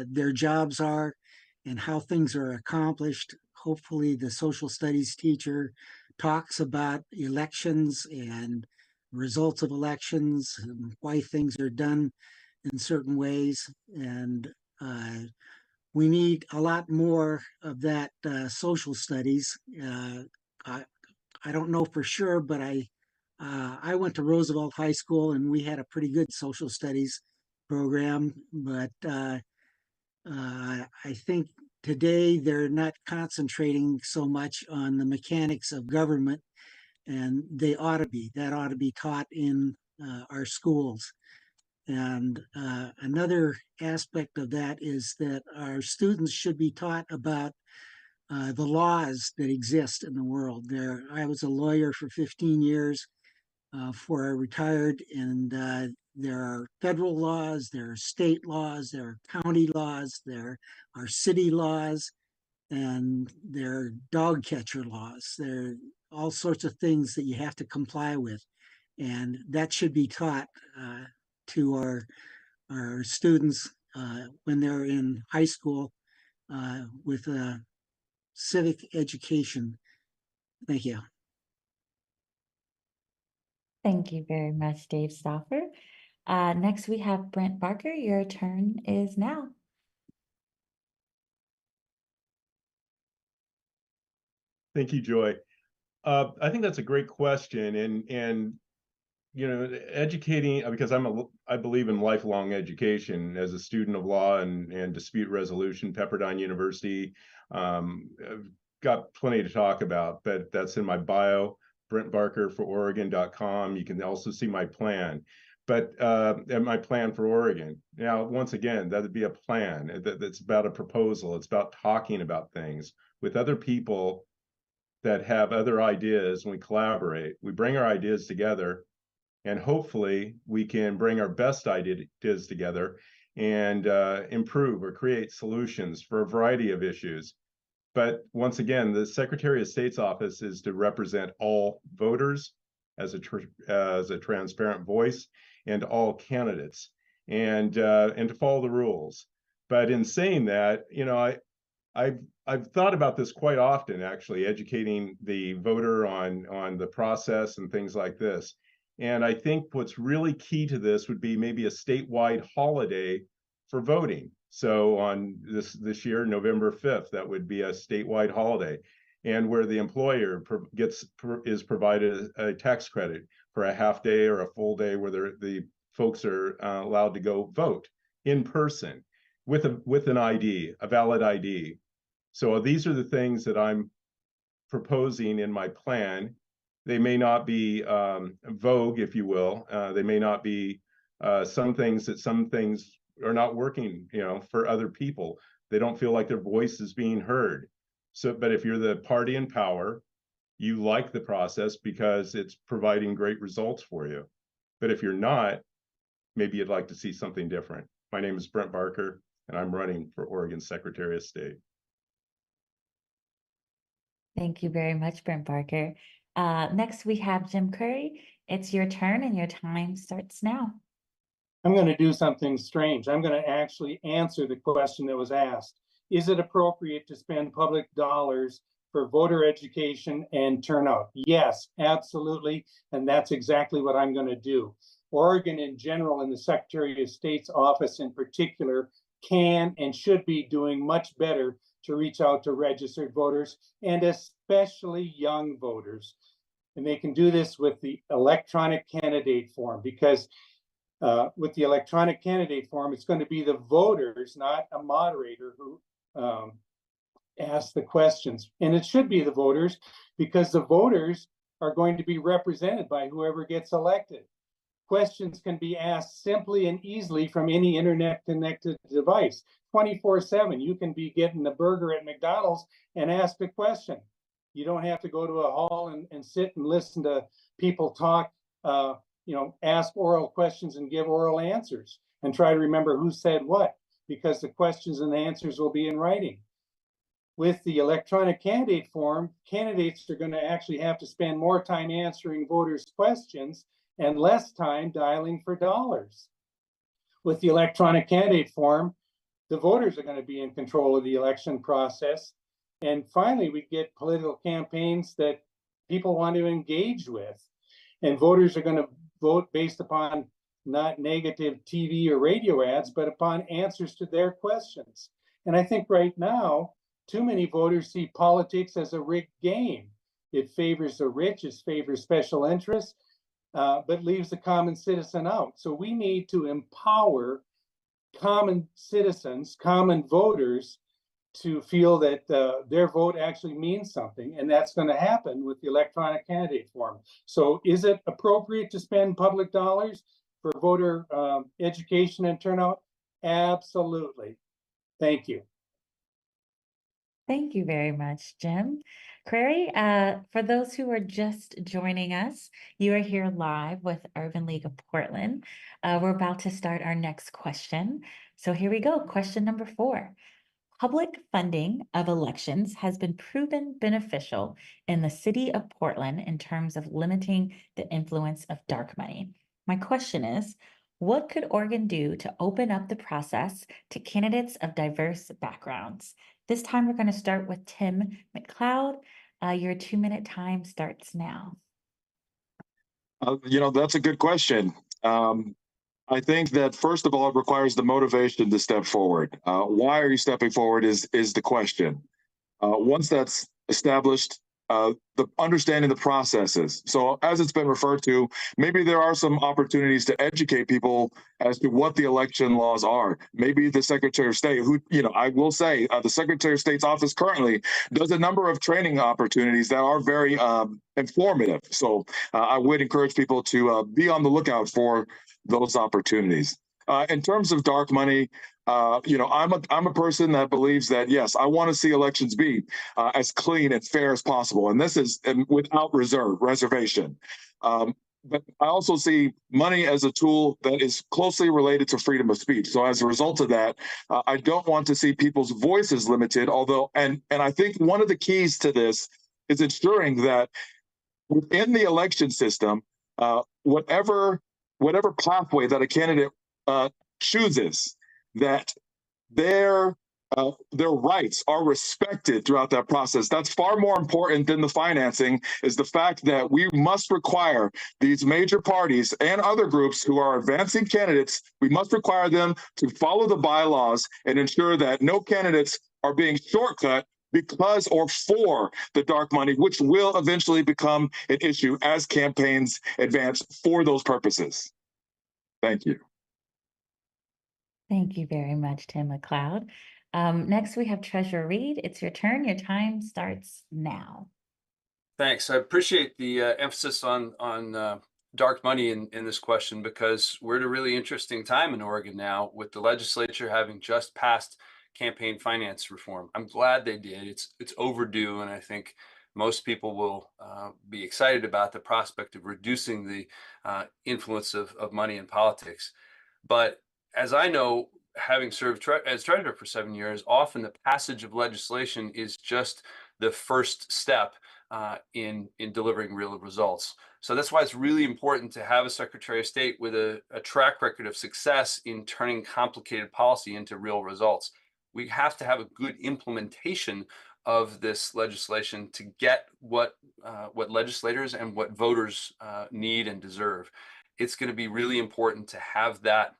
their jobs are and how things are accomplished. Hopefully, the social studies teacher talks about elections and results of elections and why things are done in certain ways. And we need a lot more of that social studies. I don't know for sure, but I went to Roosevelt High School and we had a pretty good social studies program. But I think today they're not concentrating so much on the mechanics of government, and they ought to be. That ought to be taught in our schools. And another aspect of that is that our students should be taught about the laws that exist in the world. I was a lawyer for 15 years before I retired, and there are federal laws, there are state laws, there are county laws, there are city laws, and there are dog catcher laws. There are all sorts of things that you have to comply with, and that should be taught to our students when they're in high school with civic education. Thank you. Thank you very much, Dave Stauffer. Next, we have Brent Barker. Your turn is now. Thank you, Joy. I think that's a great question, and you know, educating, because I believe in lifelong education as a student of law and dispute resolution, Pepperdine University. I've got plenty to talk about, but that's in my bio, brentbarkerfororegon.com. You can also see my plan, and my plan for Oregon. Now, once again, that would be a plan. That's about a proposal. It's about talking about things with other people that have other ideas, and we collaborate. We bring our ideas together, and hopefully we can bring our best ideas together and improve or create solutions for a variety of issues. But once again, the Secretary of State's office is to represent all voters as a transparent voice, and all candidates, and to follow the rules. But in saying that, you know, I've thought about this quite often, actually, educating the voter on the process and things like this. And I think what's really key to this would be maybe a statewide holiday for voting. So on this year, November 5th, that would be a statewide holiday, and where the employer is provided a tax credit for a half day or a full day, where the folks are allowed to go vote in person with an ID, a valid ID. So these are the things that I'm proposing in my plan. They may not be vogue, if you will. They may not be some things are not working, you know, for other people. They don't feel like their voice is being heard. So, but if you're the party in power, you like the process because it's providing great results for you. But if you're not, maybe you'd like to see something different. My name is Brent Barker, and I'm running for Oregon Secretary of State. Thank you very much, Brent Barker. Next, we have Jim Curry. It's your turn, and your time starts now. I'm going to do something strange. I'm going to actually answer the question that was asked. Is it appropriate to spend public dollars for voter education and turnout? Yes, absolutely. And that's exactly what I'm going to do. Oregon in general, and the Secretary of State's office in particular, can and should be doing much better to reach out to registered voters, and especially young voters. And they can do this with the electronic candidate form, because with the electronic candidate form, it's going to be the voters, not a moderator, who ask the questions. And it should be the voters, because the voters are going to be represented by whoever gets elected. Questions can be asked simply and easily from any internet connected device. 24/7, you can be getting a burger at McDonald's and ask a question. You don't have to go to a hall and sit and listen to people talk, you know, ask oral questions and give oral answers and try to remember who said what, because the questions and the answers will be in writing. With the electronic candidate form, candidates are going to actually have to spend more time answering voters' questions and less time dialing for dollars. With the electronic candidate form, the voters are going to be in control of the election process. And finally, we get political campaigns that people want to engage with. And voters are going to vote based upon not negative TV or radio ads, but upon answers to their questions. And I think right now, too many voters see politics as a rigged game. It favors the rich, it favors special interests, but leaves the common citizen out. So we need to empower common citizens, common voters, to feel that their vote actually means something. And that's going to happen with the electronic candidate form. So is it appropriate to spend public dollars for voter education and turnout? Absolutely. Thank you. Thank you very much, Jim. Query, for those who are just joining us, you are here live with Urban League of Portland. We're about to start our next question. So here we go. Question number 4. Public funding of elections has been proven beneficial in the city of Portland in terms of limiting the influence of dark money. My question is, what could Oregon do to open up the process to candidates of diverse backgrounds? This time we're going to start with Tim McLeod. Your 2-minute time starts now. That's a good question. I think that first of all, it requires the motivation to step forward. Why are you stepping forward is the question. Once that's established, the understanding the processes. So as it's been referred to, maybe there are some opportunities to educate people as to what the election laws are. Maybe the Secretary of State, who, I will say the Secretary of State's office currently does a number of training opportunities that are very informative. So I would encourage people to be on the lookout for those opportunities. In terms of dark money, I'm a person that believes that, yes, I want to see elections be as clean and fair as possible. And this is without reservation. But I also see money as a tool that is closely related to freedom of speech. So as a result of that, I don't want to see people's voices limited, although, and I think one of the keys to this is ensuring that within the election system, whatever pathway that a candidate chooses, that their rights are respected throughout that process. That's far more important than the financing, is the fact that we must require these major parties and other groups who are advancing candidates, we must require them to follow the bylaws and ensure that no candidates are being shortcut because or for the dark money, which will eventually become an issue as campaigns advance for those purposes. Thank you. Thank you very much, Tim McLeod. Next, we have Treasurer Reed. It's your turn. Your time starts now. Thanks. I appreciate the emphasis on dark money in this question, because we're at a really interesting time in Oregon now, with the legislature having just passed campaign finance reform. I'm glad they did. It's overdue, and I think most people will be excited about the prospect of reducing the influence of money in politics. But as I know, having served as treasurer for 7 years, often the passage of legislation is just the first step in delivering real results. So that's why it's really important to have a Secretary of State with a track record of success in turning complicated policy into real results. We have to have a good implementation of this legislation to get what legislators and what voters need and deserve. It's going to be really important to have that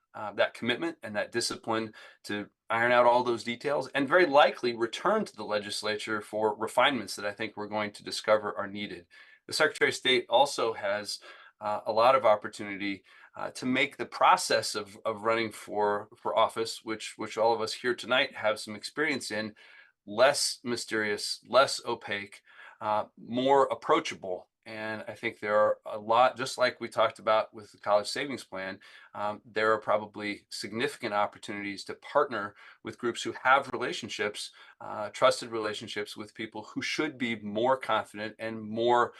commitment and that discipline to iron out all those details, and very likely return to the legislature for refinements that I think we're going to discover are needed. The Secretary of State also has a lot of opportunity to make the process of running for office, which all of us here tonight have some experience in, less mysterious, less opaque, more approachable. And I think there are a lot, just like we talked about with the college savings plan, there are probably significant opportunities to partner with groups who have relationships, trusted relationships with people who should be more confident and more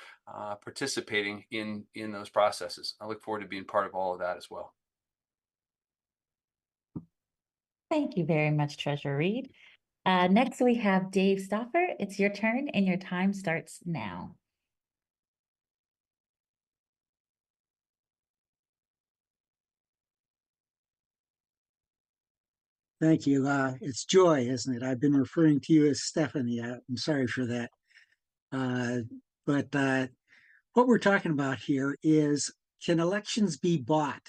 participating in those processes. I look forward to being part of all of that as well. Thank you very much, Treasurer Reed. Next, we have Dave Stoffer. It's your turn and your time starts now. Thank you. It's Joy, isn't it? I've been referring to you as Stephanie. I'm sorry for that. But what we're talking about here is, can elections be bought?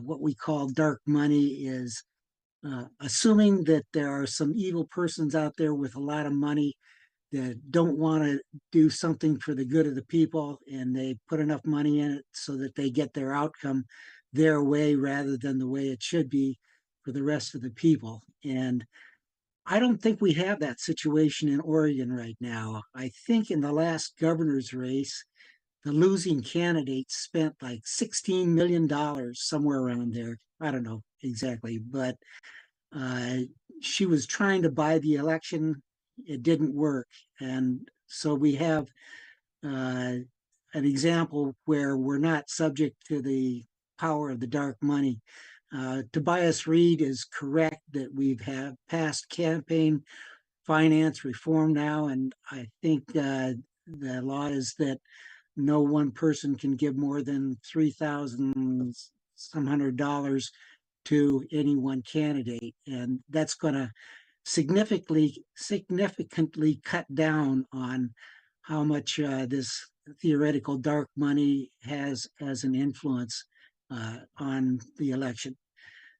What we call dark money is assuming that there are some evil persons out there with a lot of money that don't want to do something for the good of the people, and they put enough money in it so that they get their outcome their way rather than the way it should be for the rest of the people. And I don't think we have that situation in Oregon right now. I think in the last governor's race, the losing candidate spent like $16 million, somewhere around there. I don't know exactly, but uh, she was trying to buy the election. It didn't work. And so we have uh, an example where we're not subject to the power of the dark money. Tobias Reed is correct that we've have passed campaign finance reform now, and I think the law is that no one person can give more than $3,000 some $100 to any one candidate, and that's going to significantly cut down on how much this theoretical dark money has as an influence on the election.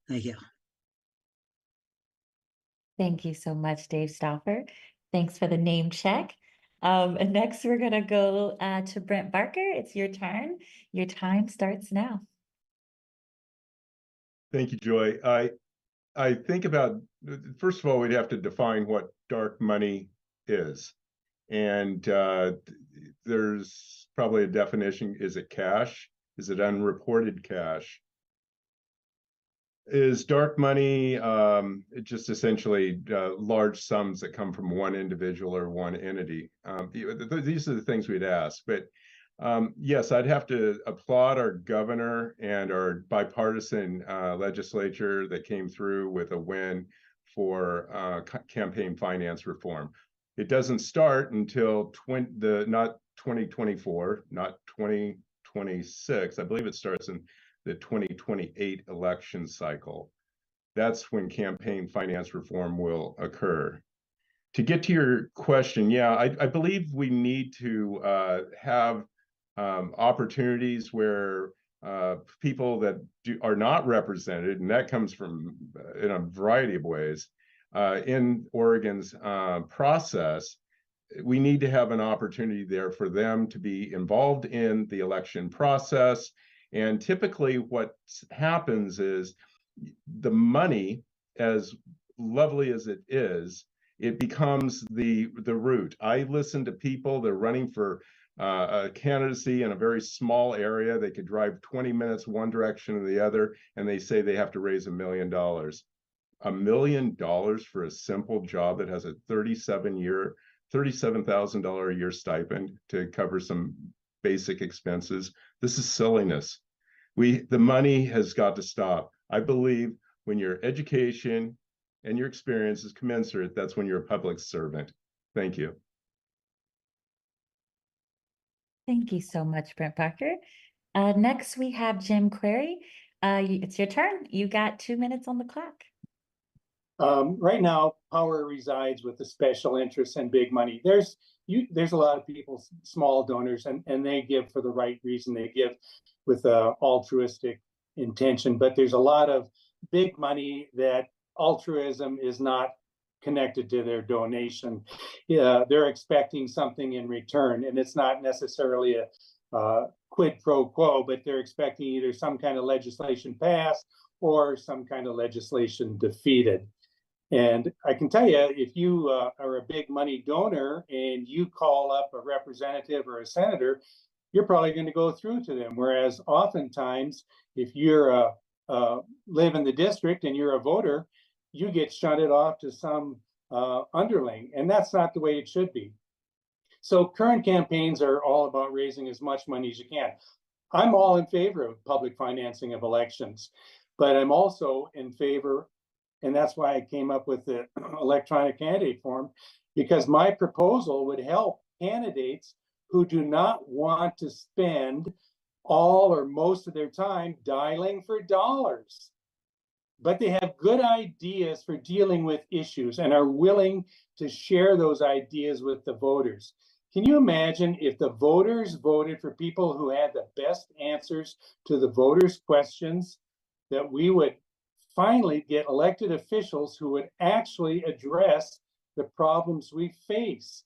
Thank you. Thank you so much, Dave Stoffer. Thanks for the name check. And next, we're going to go to Brent Barker. It's your turn. Your time starts now. Thank you, Joy. I think about, first of all, we'd have to define what dark money is. And there's probably a definition. Is it cash? Is it unreported cash? Is dark money just essentially large sums that come from one individual or one entity? These are the things we'd ask. But yes, I'd have to applaud our governor and our bipartisan legislature that came through with a win for campaign finance reform. It doesn't start until not 2024, not 2026. I believe it starts in the 2028 election cycle. That's when campaign finance reform will occur. To get to your question, yeah, I believe we need to have opportunities where people that are not represented, and that comes from in a variety of ways, in Oregon's process, we need to have an opportunity there for them to be involved in the election process. And typically what happens is the money, as lovely as it is, it becomes the root. I listen to people, they're running for a candidacy in a very small area. They could drive 20 minutes one direction or the other, and they say they have to raise $1 million. $1 million for a simple job that has a $37,000 a year stipend to cover some basic expenses. This is silliness. The money has got to stop. I believe when your education and your experience is commensurate, that's when you're a public servant. Thank you. Thank you so much, Brent Barker. Next, we have Jim Query. It's your turn. You got 2 minutes on the clock. Right now, power resides with the special interests and big money. There's a lot of people, small donors, and they give for the right reason. They give with altruistic intention, but there's a lot of big money that altruism is not connected to their donation. They're expecting something in return, and it's not necessarily a quid pro quo, but they're expecting either some kind of legislation passed or some kind of legislation defeated. And I can tell you, if you are a big money donor and you call up a representative or a senator, you're probably going to go through to them. Whereas oftentimes, if you're live in the district and you're a voter, you get shunted off to some underling, and that's not the way it should be. So current campaigns are all about raising as much money as you can. I'm all in favor of public financing of elections, but I'm also in favor And that's why I came up with the electronic candidate form, because my proposal would help candidates who do not want to spend all or most of their time dialing for dollars, but they have good ideas for dealing with issues and are willing to share those ideas with the voters. Can you imagine if the voters voted for people who had the best answers to the voters' questions, that we would finally get elected officials who would actually address the problems we face?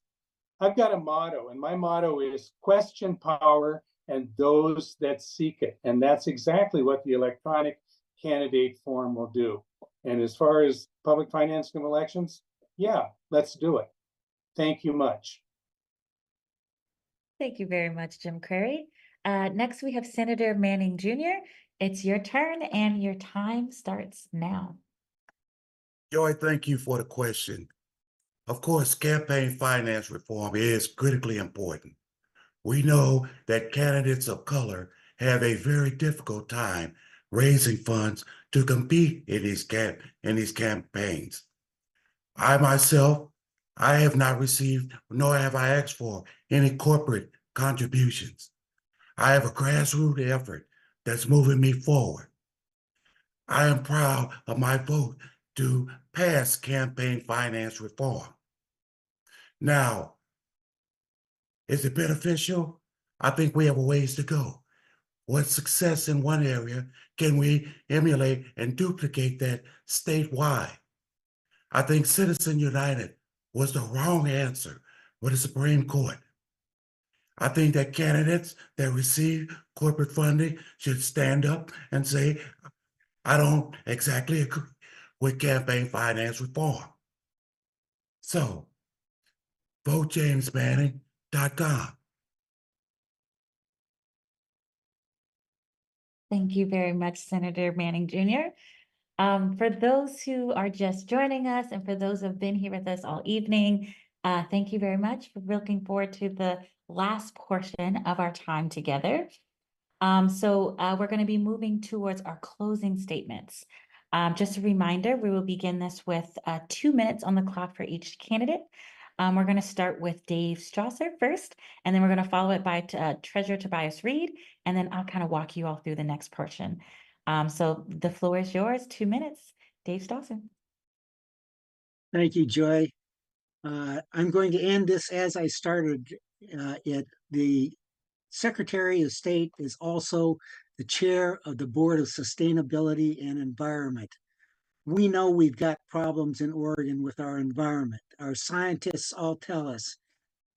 I've got a motto, and my motto is question power and those that seek it. And that's exactly what the electronic candidate form will do. And as far as public financing of elections, yeah, let's do it. Thank you much. Thank you very much, Jim Crary. Next, we have Senator Manning Jr. It's your turn and your time starts now. Joy, thank you for the question. Of course, campaign finance reform is critically important. We know that candidates of color have a very difficult time raising funds to compete in these campaigns. I myself, I have not received, nor have I asked for any corporate contributions. I have a grassroots effort that's moving me forward. I am proud of my vote to pass campaign finance reform. Now, is it beneficial? I think we have a ways to go. What success in one area can we emulate and duplicate that statewide? I think Citizen United was the wrong answer for the Supreme Court. I think that candidates that receive corporate funding should stand up and say, I don't exactly agree with campaign finance reform. So, votejamesmanning.com. Thank you very much, Senator Manning Jr. For those who are just joining us and for those who have been here with us all evening, thank you very much. We're looking forward to the last portion of our time together. So we're going to be moving towards our closing statements. Just a reminder, we will begin this with 2 minutes on the clock for each candidate. We're going to start with Dave Strasser first, and then we're going to follow it by Treasurer Tobias Reed, and then I'll kind of walk you all through the next portion. So the floor is yours, 2 minutes. Dave Strasser. Thank you, Joy. I'm going to end this as I started it. The Secretary of State is also the chair of the Board of Sustainability and Environment. We know we've got problems in Oregon with our environment. Our scientists all tell us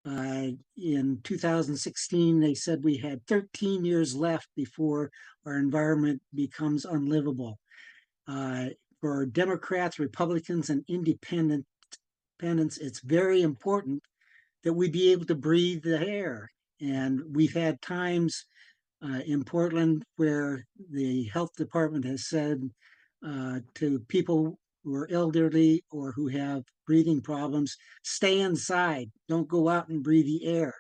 in 2016, they said we had 13 years left before our environment becomes unlivable. For Democrats, Republicans, and independents, it's very important that we be able to breathe the air. And we've had times in Portland where the health department has said to people who are elderly or who have breathing problems, stay inside, don't go out and breathe the air.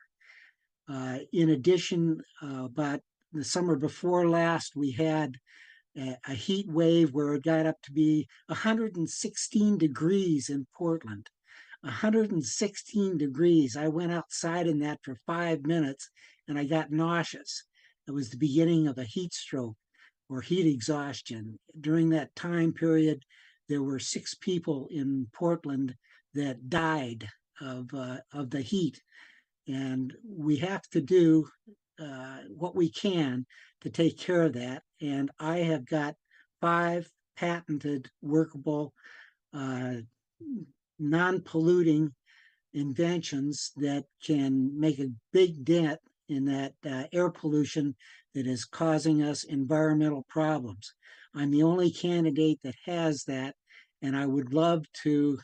In addition, about the summer before last, we had a heat wave where it got up to be 116 degrees in Portland. 116 degrees. I went outside in that for 5 minutes and I got nauseous. It was the beginning of a heat stroke or heat exhaustion. During that time period, there were 6 people in Portland that died of the heat. And we have to do what we can to take care of that. And I have got 5 patented, workable, non-polluting inventions that can make a big dent in that air pollution that is causing us environmental problems. I'm the only candidate that has that, and I would love to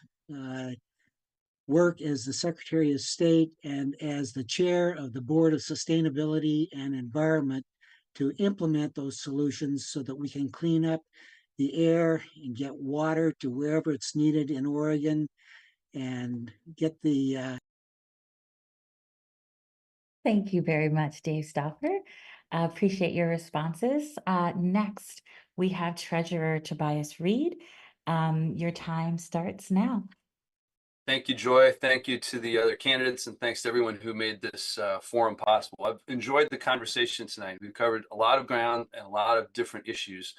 work as the Secretary of State and as the chair of the Board of Sustainability and Environment to implement those solutions so that we can clean up the air and get water to wherever it's needed in Oregon and get the Thank you very much, Dave Stauffer. Appreciate your responses. Next, we have Treasurer Tobias Reed. Your time starts now. Thank you, Joy. Thank you to the other candidates, and thanks to everyone who made this forum possible. I've enjoyed the conversation tonight. We've covered a lot of ground and a lot of different issues.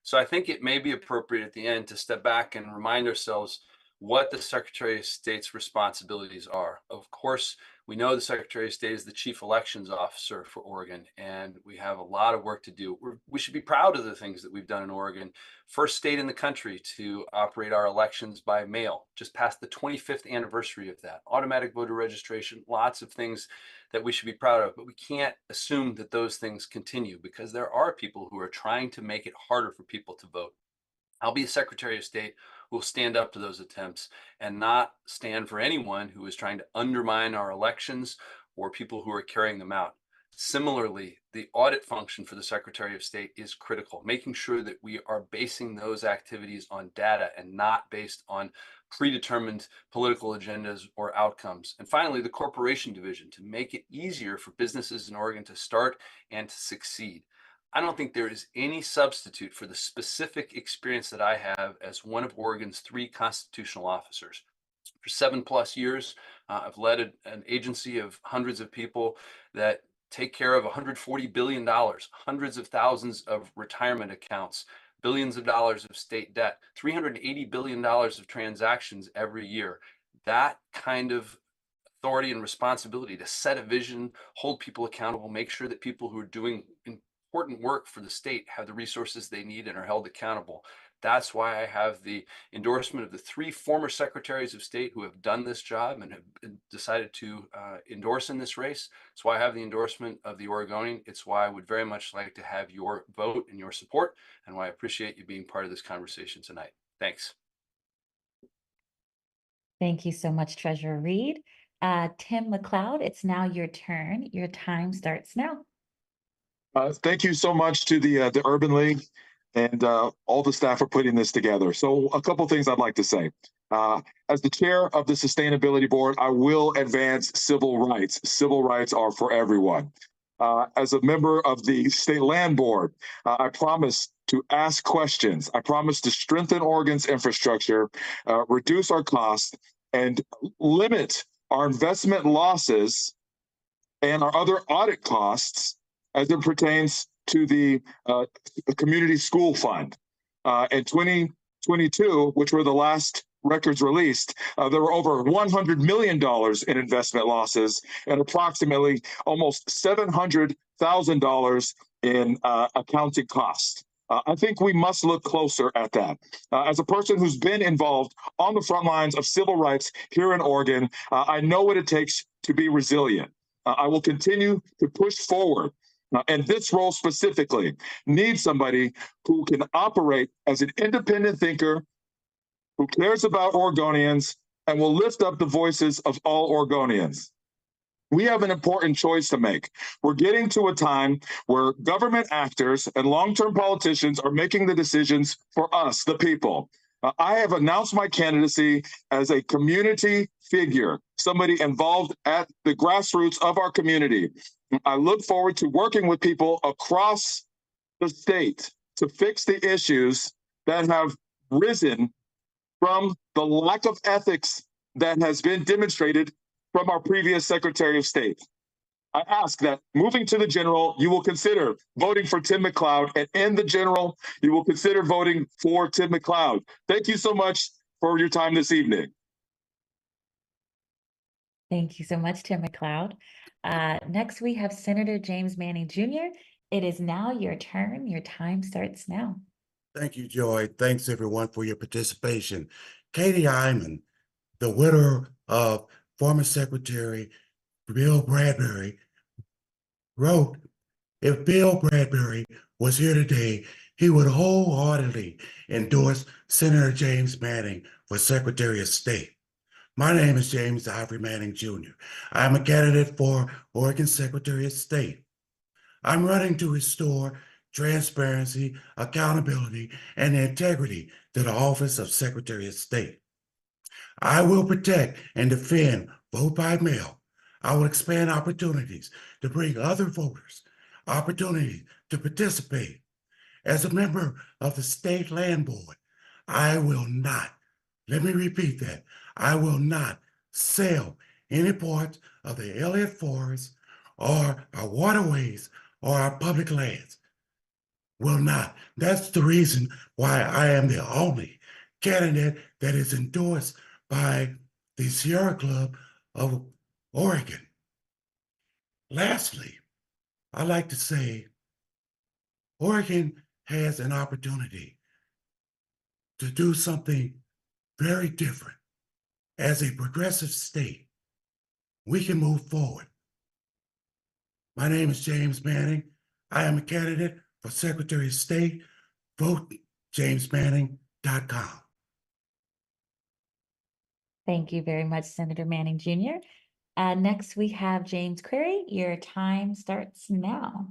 So I think it may be appropriate at the end to step back and remind ourselves what the Secretary of State's responsibilities are. Of course, we know the Secretary of State is the chief elections officer for Oregon, and we have a lot of work to do. We should be proud of the things that we've done in Oregon. First state in the country to operate our elections by mail, just past the 25th anniversary of that. Automatic voter registration, lots of things that we should be proud of, but we can't assume that those things continue because there are people who are trying to make it harder for people to vote. I'll be a Secretary of State who will stand up to those attempts and not stand for anyone who is trying to undermine our elections or people who are carrying them out. Similarly, the audit function for the Secretary of State is critical, making sure that we are basing those activities on data and not based on predetermined political agendas or outcomes. And finally, the corporation division to make it easier for businesses in Oregon to start and to succeed. I don't think there is any substitute for the specific experience that I have as one of Oregon's 3 constitutional officers. For 7+ years, I've led an agency of hundreds of people that take care of $140 billion, hundreds of thousands of retirement accounts, billions of dollars of state debt, $380 billion of transactions every year. That kind of authority and responsibility to set a vision, hold people accountable, make sure that people who are doing important work for the state have the resources they need and are held accountable. That's why I have the endorsement of the 3 former secretaries of state who have done this job and have decided to endorse in this race. It's why I have the endorsement of the Oregonian. It's why I would very much like to have your vote and your support, and why I appreciate you being part of this conversation tonight. Thanks. Thank you so much, Treasurer Reed. Tim McLeod, it's now your turn. Your time starts now. Thank you so much to the Urban League and all the staff for putting this together. So a couple things I'd like to say. As the chair of the Sustainability Board, I will advance civil rights. Civil rights are for everyone. As a member of the State Land Board, I promise to ask questions. I promise to strengthen Oregon's infrastructure, reduce our costs, and limit our investment losses and our other audit costs as it pertains to the community school fund. In 2022, which were the last records released, there were over $100 million in investment losses and approximately almost $700,000 in accounting costs. I think we must look closer at that. As a person who's been involved on the front lines of civil rights here in Oregon, I know what it takes to be resilient. I will continue to push forward. And this role specifically needs somebody who can operate as an independent thinker, who cares about Oregonians, and will lift up the voices of all Oregonians. We have an important choice to make. We're getting to a time where government actors and long-term politicians are making the decisions for us, the people. I have announced my candidacy as a community figure, somebody involved at the grassroots of our community. I look forward to working with people across the state to fix the issues that have risen from the lack of ethics that has been demonstrated from our previous Secretary of State. I ask that moving to the general, you will consider voting for Tim McLeod, and in the general, you will consider voting for Tim McLeod. Thank you so much for your time this evening. Thank you so much, Tim McLeod. Next, we have Senator James Manning Jr. It is now your turn. Your time starts now. Thank you, Joy. Thanks, everyone, for your participation. Katie Hyman, the widow of former Secretary Bill Bradbury, wrote, "If Bill Bradbury was here today, he would wholeheartedly endorse Senator James Manning for Secretary of State." My name is James Ivory Manning Jr. I am a candidate for Oregon Secretary of State. I'm running to restore transparency, accountability, and integrity to the office of Secretary of State. I will protect and defend vote by mail. I will expand opportunities to bring other voters opportunities to participate. As a member of the State Land Board, I will not, let me repeat that, I will not sell any parts of the Elliott Forest or our waterways or our public lands. Will not. That's the reason why I am the only candidate that is endorsed by the Sierra Club of Oregon. Lastly, I'd like to say Oregon has an opportunity to do something very different. As a progressive state, we can move forward. My name is James Manning. I am a candidate for Secretary of State. Vote jamesmanning.com. Thank you very much, Senator Manning Jr. Next, we have James Query. Your time starts now.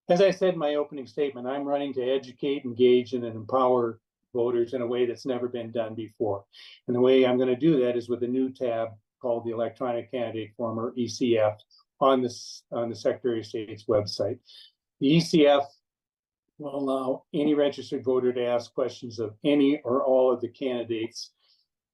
As I said in my opening statement, I'm running to educate, engage, and empower voters in a way that's never been done before. And the way I'm going to do that is with a new tab called the Electronic Candidate Form, or ECF, on the Secretary of State's website. The ECF will allow any registered voter to ask questions of any or all of the candidates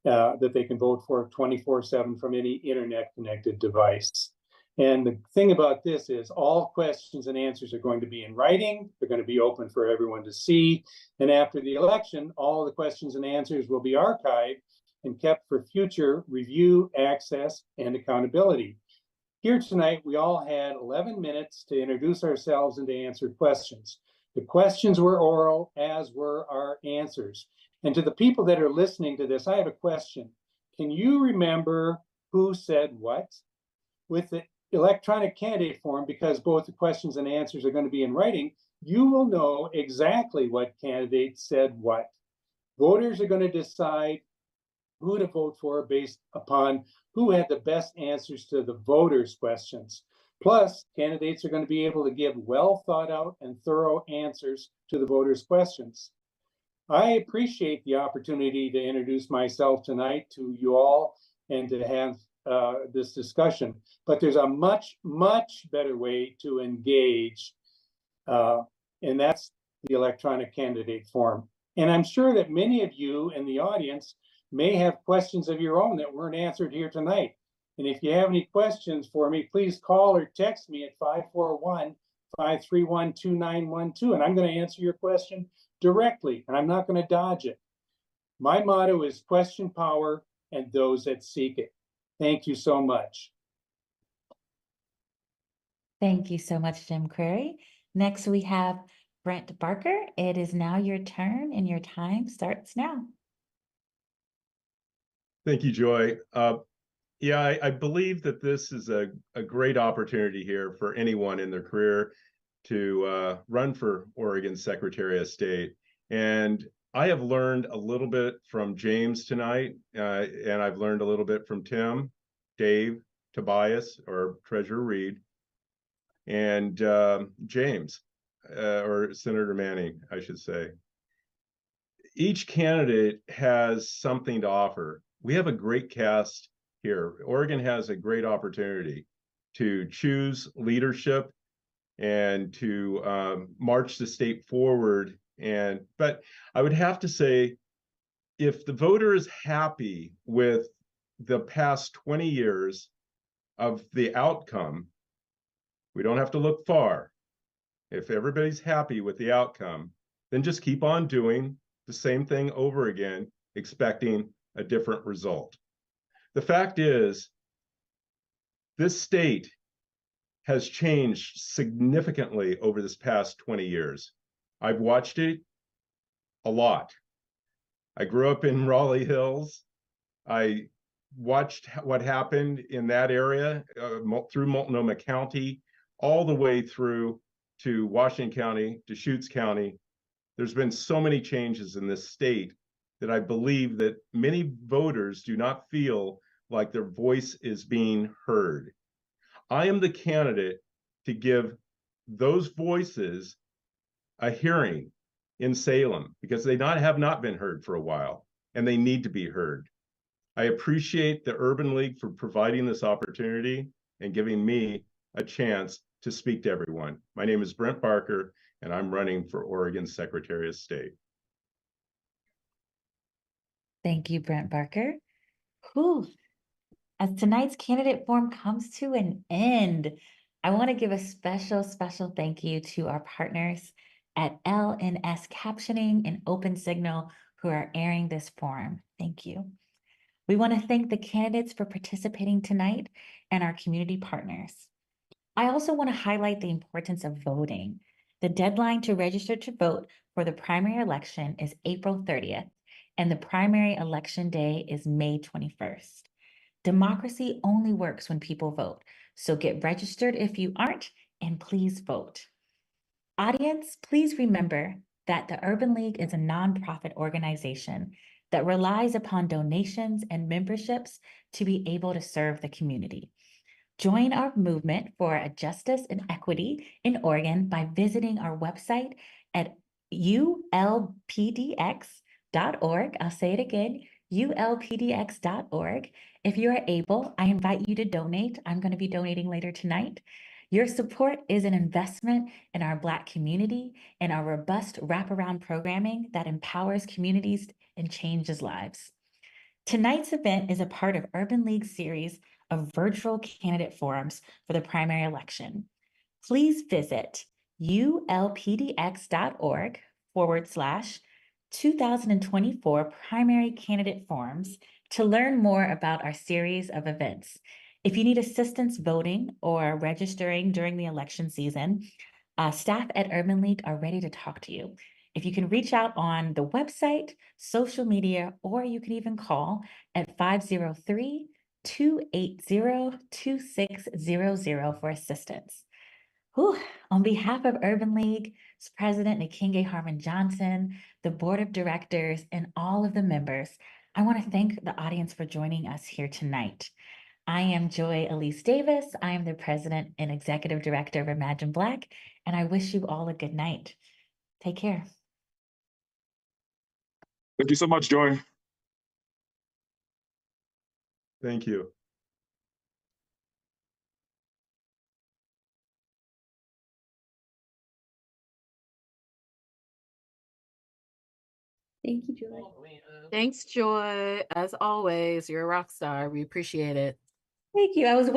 that they can vote for 24/7 from any internet-connected device. And the thing about this is all questions and answers are going to be in writing. They're going to be open for everyone to see. And after the election, all the questions and answers will be archived and kept for future review, access, and accountability. Here tonight, we all had 11 minutes to introduce ourselves and to answer questions. The questions were oral, as were our answers. And to the people that are listening to this, I have a question. Can you remember who said what? With the electronic candidate form, because both the questions and answers are going to be in writing, you will know exactly what candidate said what. Voters are going to decide who to vote for based upon who had the best answers to the voters' questions. Plus, candidates are going to be able to give well thought out and thorough answers to the voters' questions. I appreciate the opportunity to introduce myself tonight to you all and to have this discussion, but there's a much, much better way to engage, and that's the electronic candidate form. And I'm sure that many of you in the audience may have questions of your own that weren't answered here tonight. And if you have any questions for me, please call or text me at 541-531-2912, and I'm going to answer your question directly, and I'm not going to dodge it. My motto is question power and those that seek it. Thank you so much. Thank you so much, Jim Query. Next, we have Brent Barker. It is now your turn, and your time starts now. Thank you, Joy. Yeah, I believe that this is a great opportunity here for anyone in their career to run for Oregon Secretary of State. And I have learned a little bit from James tonight, and I've learned a little bit from Tim, Dave, Tobias, or Treasurer Reed, and James, or Senator Manning, I should say. Each candidate has something to offer. We have a great cast here. Oregon has a great opportunity to choose leadership and to march the state forward. But I would have to say, if the voter is happy with the past 20 years of the outcome, we don't have to look far. If everybody's happy with the outcome, then just keep on doing the same thing over again, expecting a different result. The fact is, this state has changed significantly over this past 20 years. I've watched it a lot. I grew up in Raleigh Hills. I watched what happened in that area through Multnomah County, all the way through to Washington County, Deschutes County. There's been so many changes in this state that I believe that many voters do not feel like their voice is being heard. I am the candidate to give those voices a hearing in Salem because they have not been heard for a while, and they need to be heard. I appreciate the Urban League for providing this opportunity and giving me a chance to speak to everyone. My name is Brent Barker, and I'm running for Oregon Secretary of State. Thank you, Brent Barker. Whew. As tonight's candidate forum comes to an end, I want to give a special thank you to our partners at LNS Captioning and Open Signal who are airing this forum. Thank you. We want to thank the candidates for participating tonight and our community partners. I also want to highlight the importance of voting. The deadline to register to vote for the primary election is April 30th, and the primary election day is May 21st. Democracy only works when people vote, so get registered if you aren't, and please vote. Audience, please remember that the Urban League is a nonprofit organization that relies upon donations and memberships to be able to serve the community. Join our movement for justice and equity in Oregon by visiting our website at ulpdx.org. I'll say it again, ulpdx.org. If you are able, I invite you to donate. I'm going to be donating later tonight. Your support is an investment in our Black community and our robust wraparound programming that empowers communities and changes lives. Tonight's event is a part of Urban League's series of virtual candidate forums for the primary election. Please visit ulpdx.org/2024 primary candidate forums to learn more about our series of events. If you need assistance voting or registering during the election season, staff at Urban League are ready to talk to you. If you can reach out on the website, social media, or you can even call at 503-280-2600 for assistance. Whew. On behalf of Urban League's President Nikinge Harmon-Johnson, the Board of Directors, and all of the members, I want to thank the audience for joining us here tonight. I am Joy Elise Davis. I am the President and Executive Director of Imagine Black, and I wish you all a good night. Take care. Thank you so much, Joy. Thank you. Thank you, Joy. Thanks, Joy. As always, you're a rock star. We appreciate it. Thank you. I was waiting.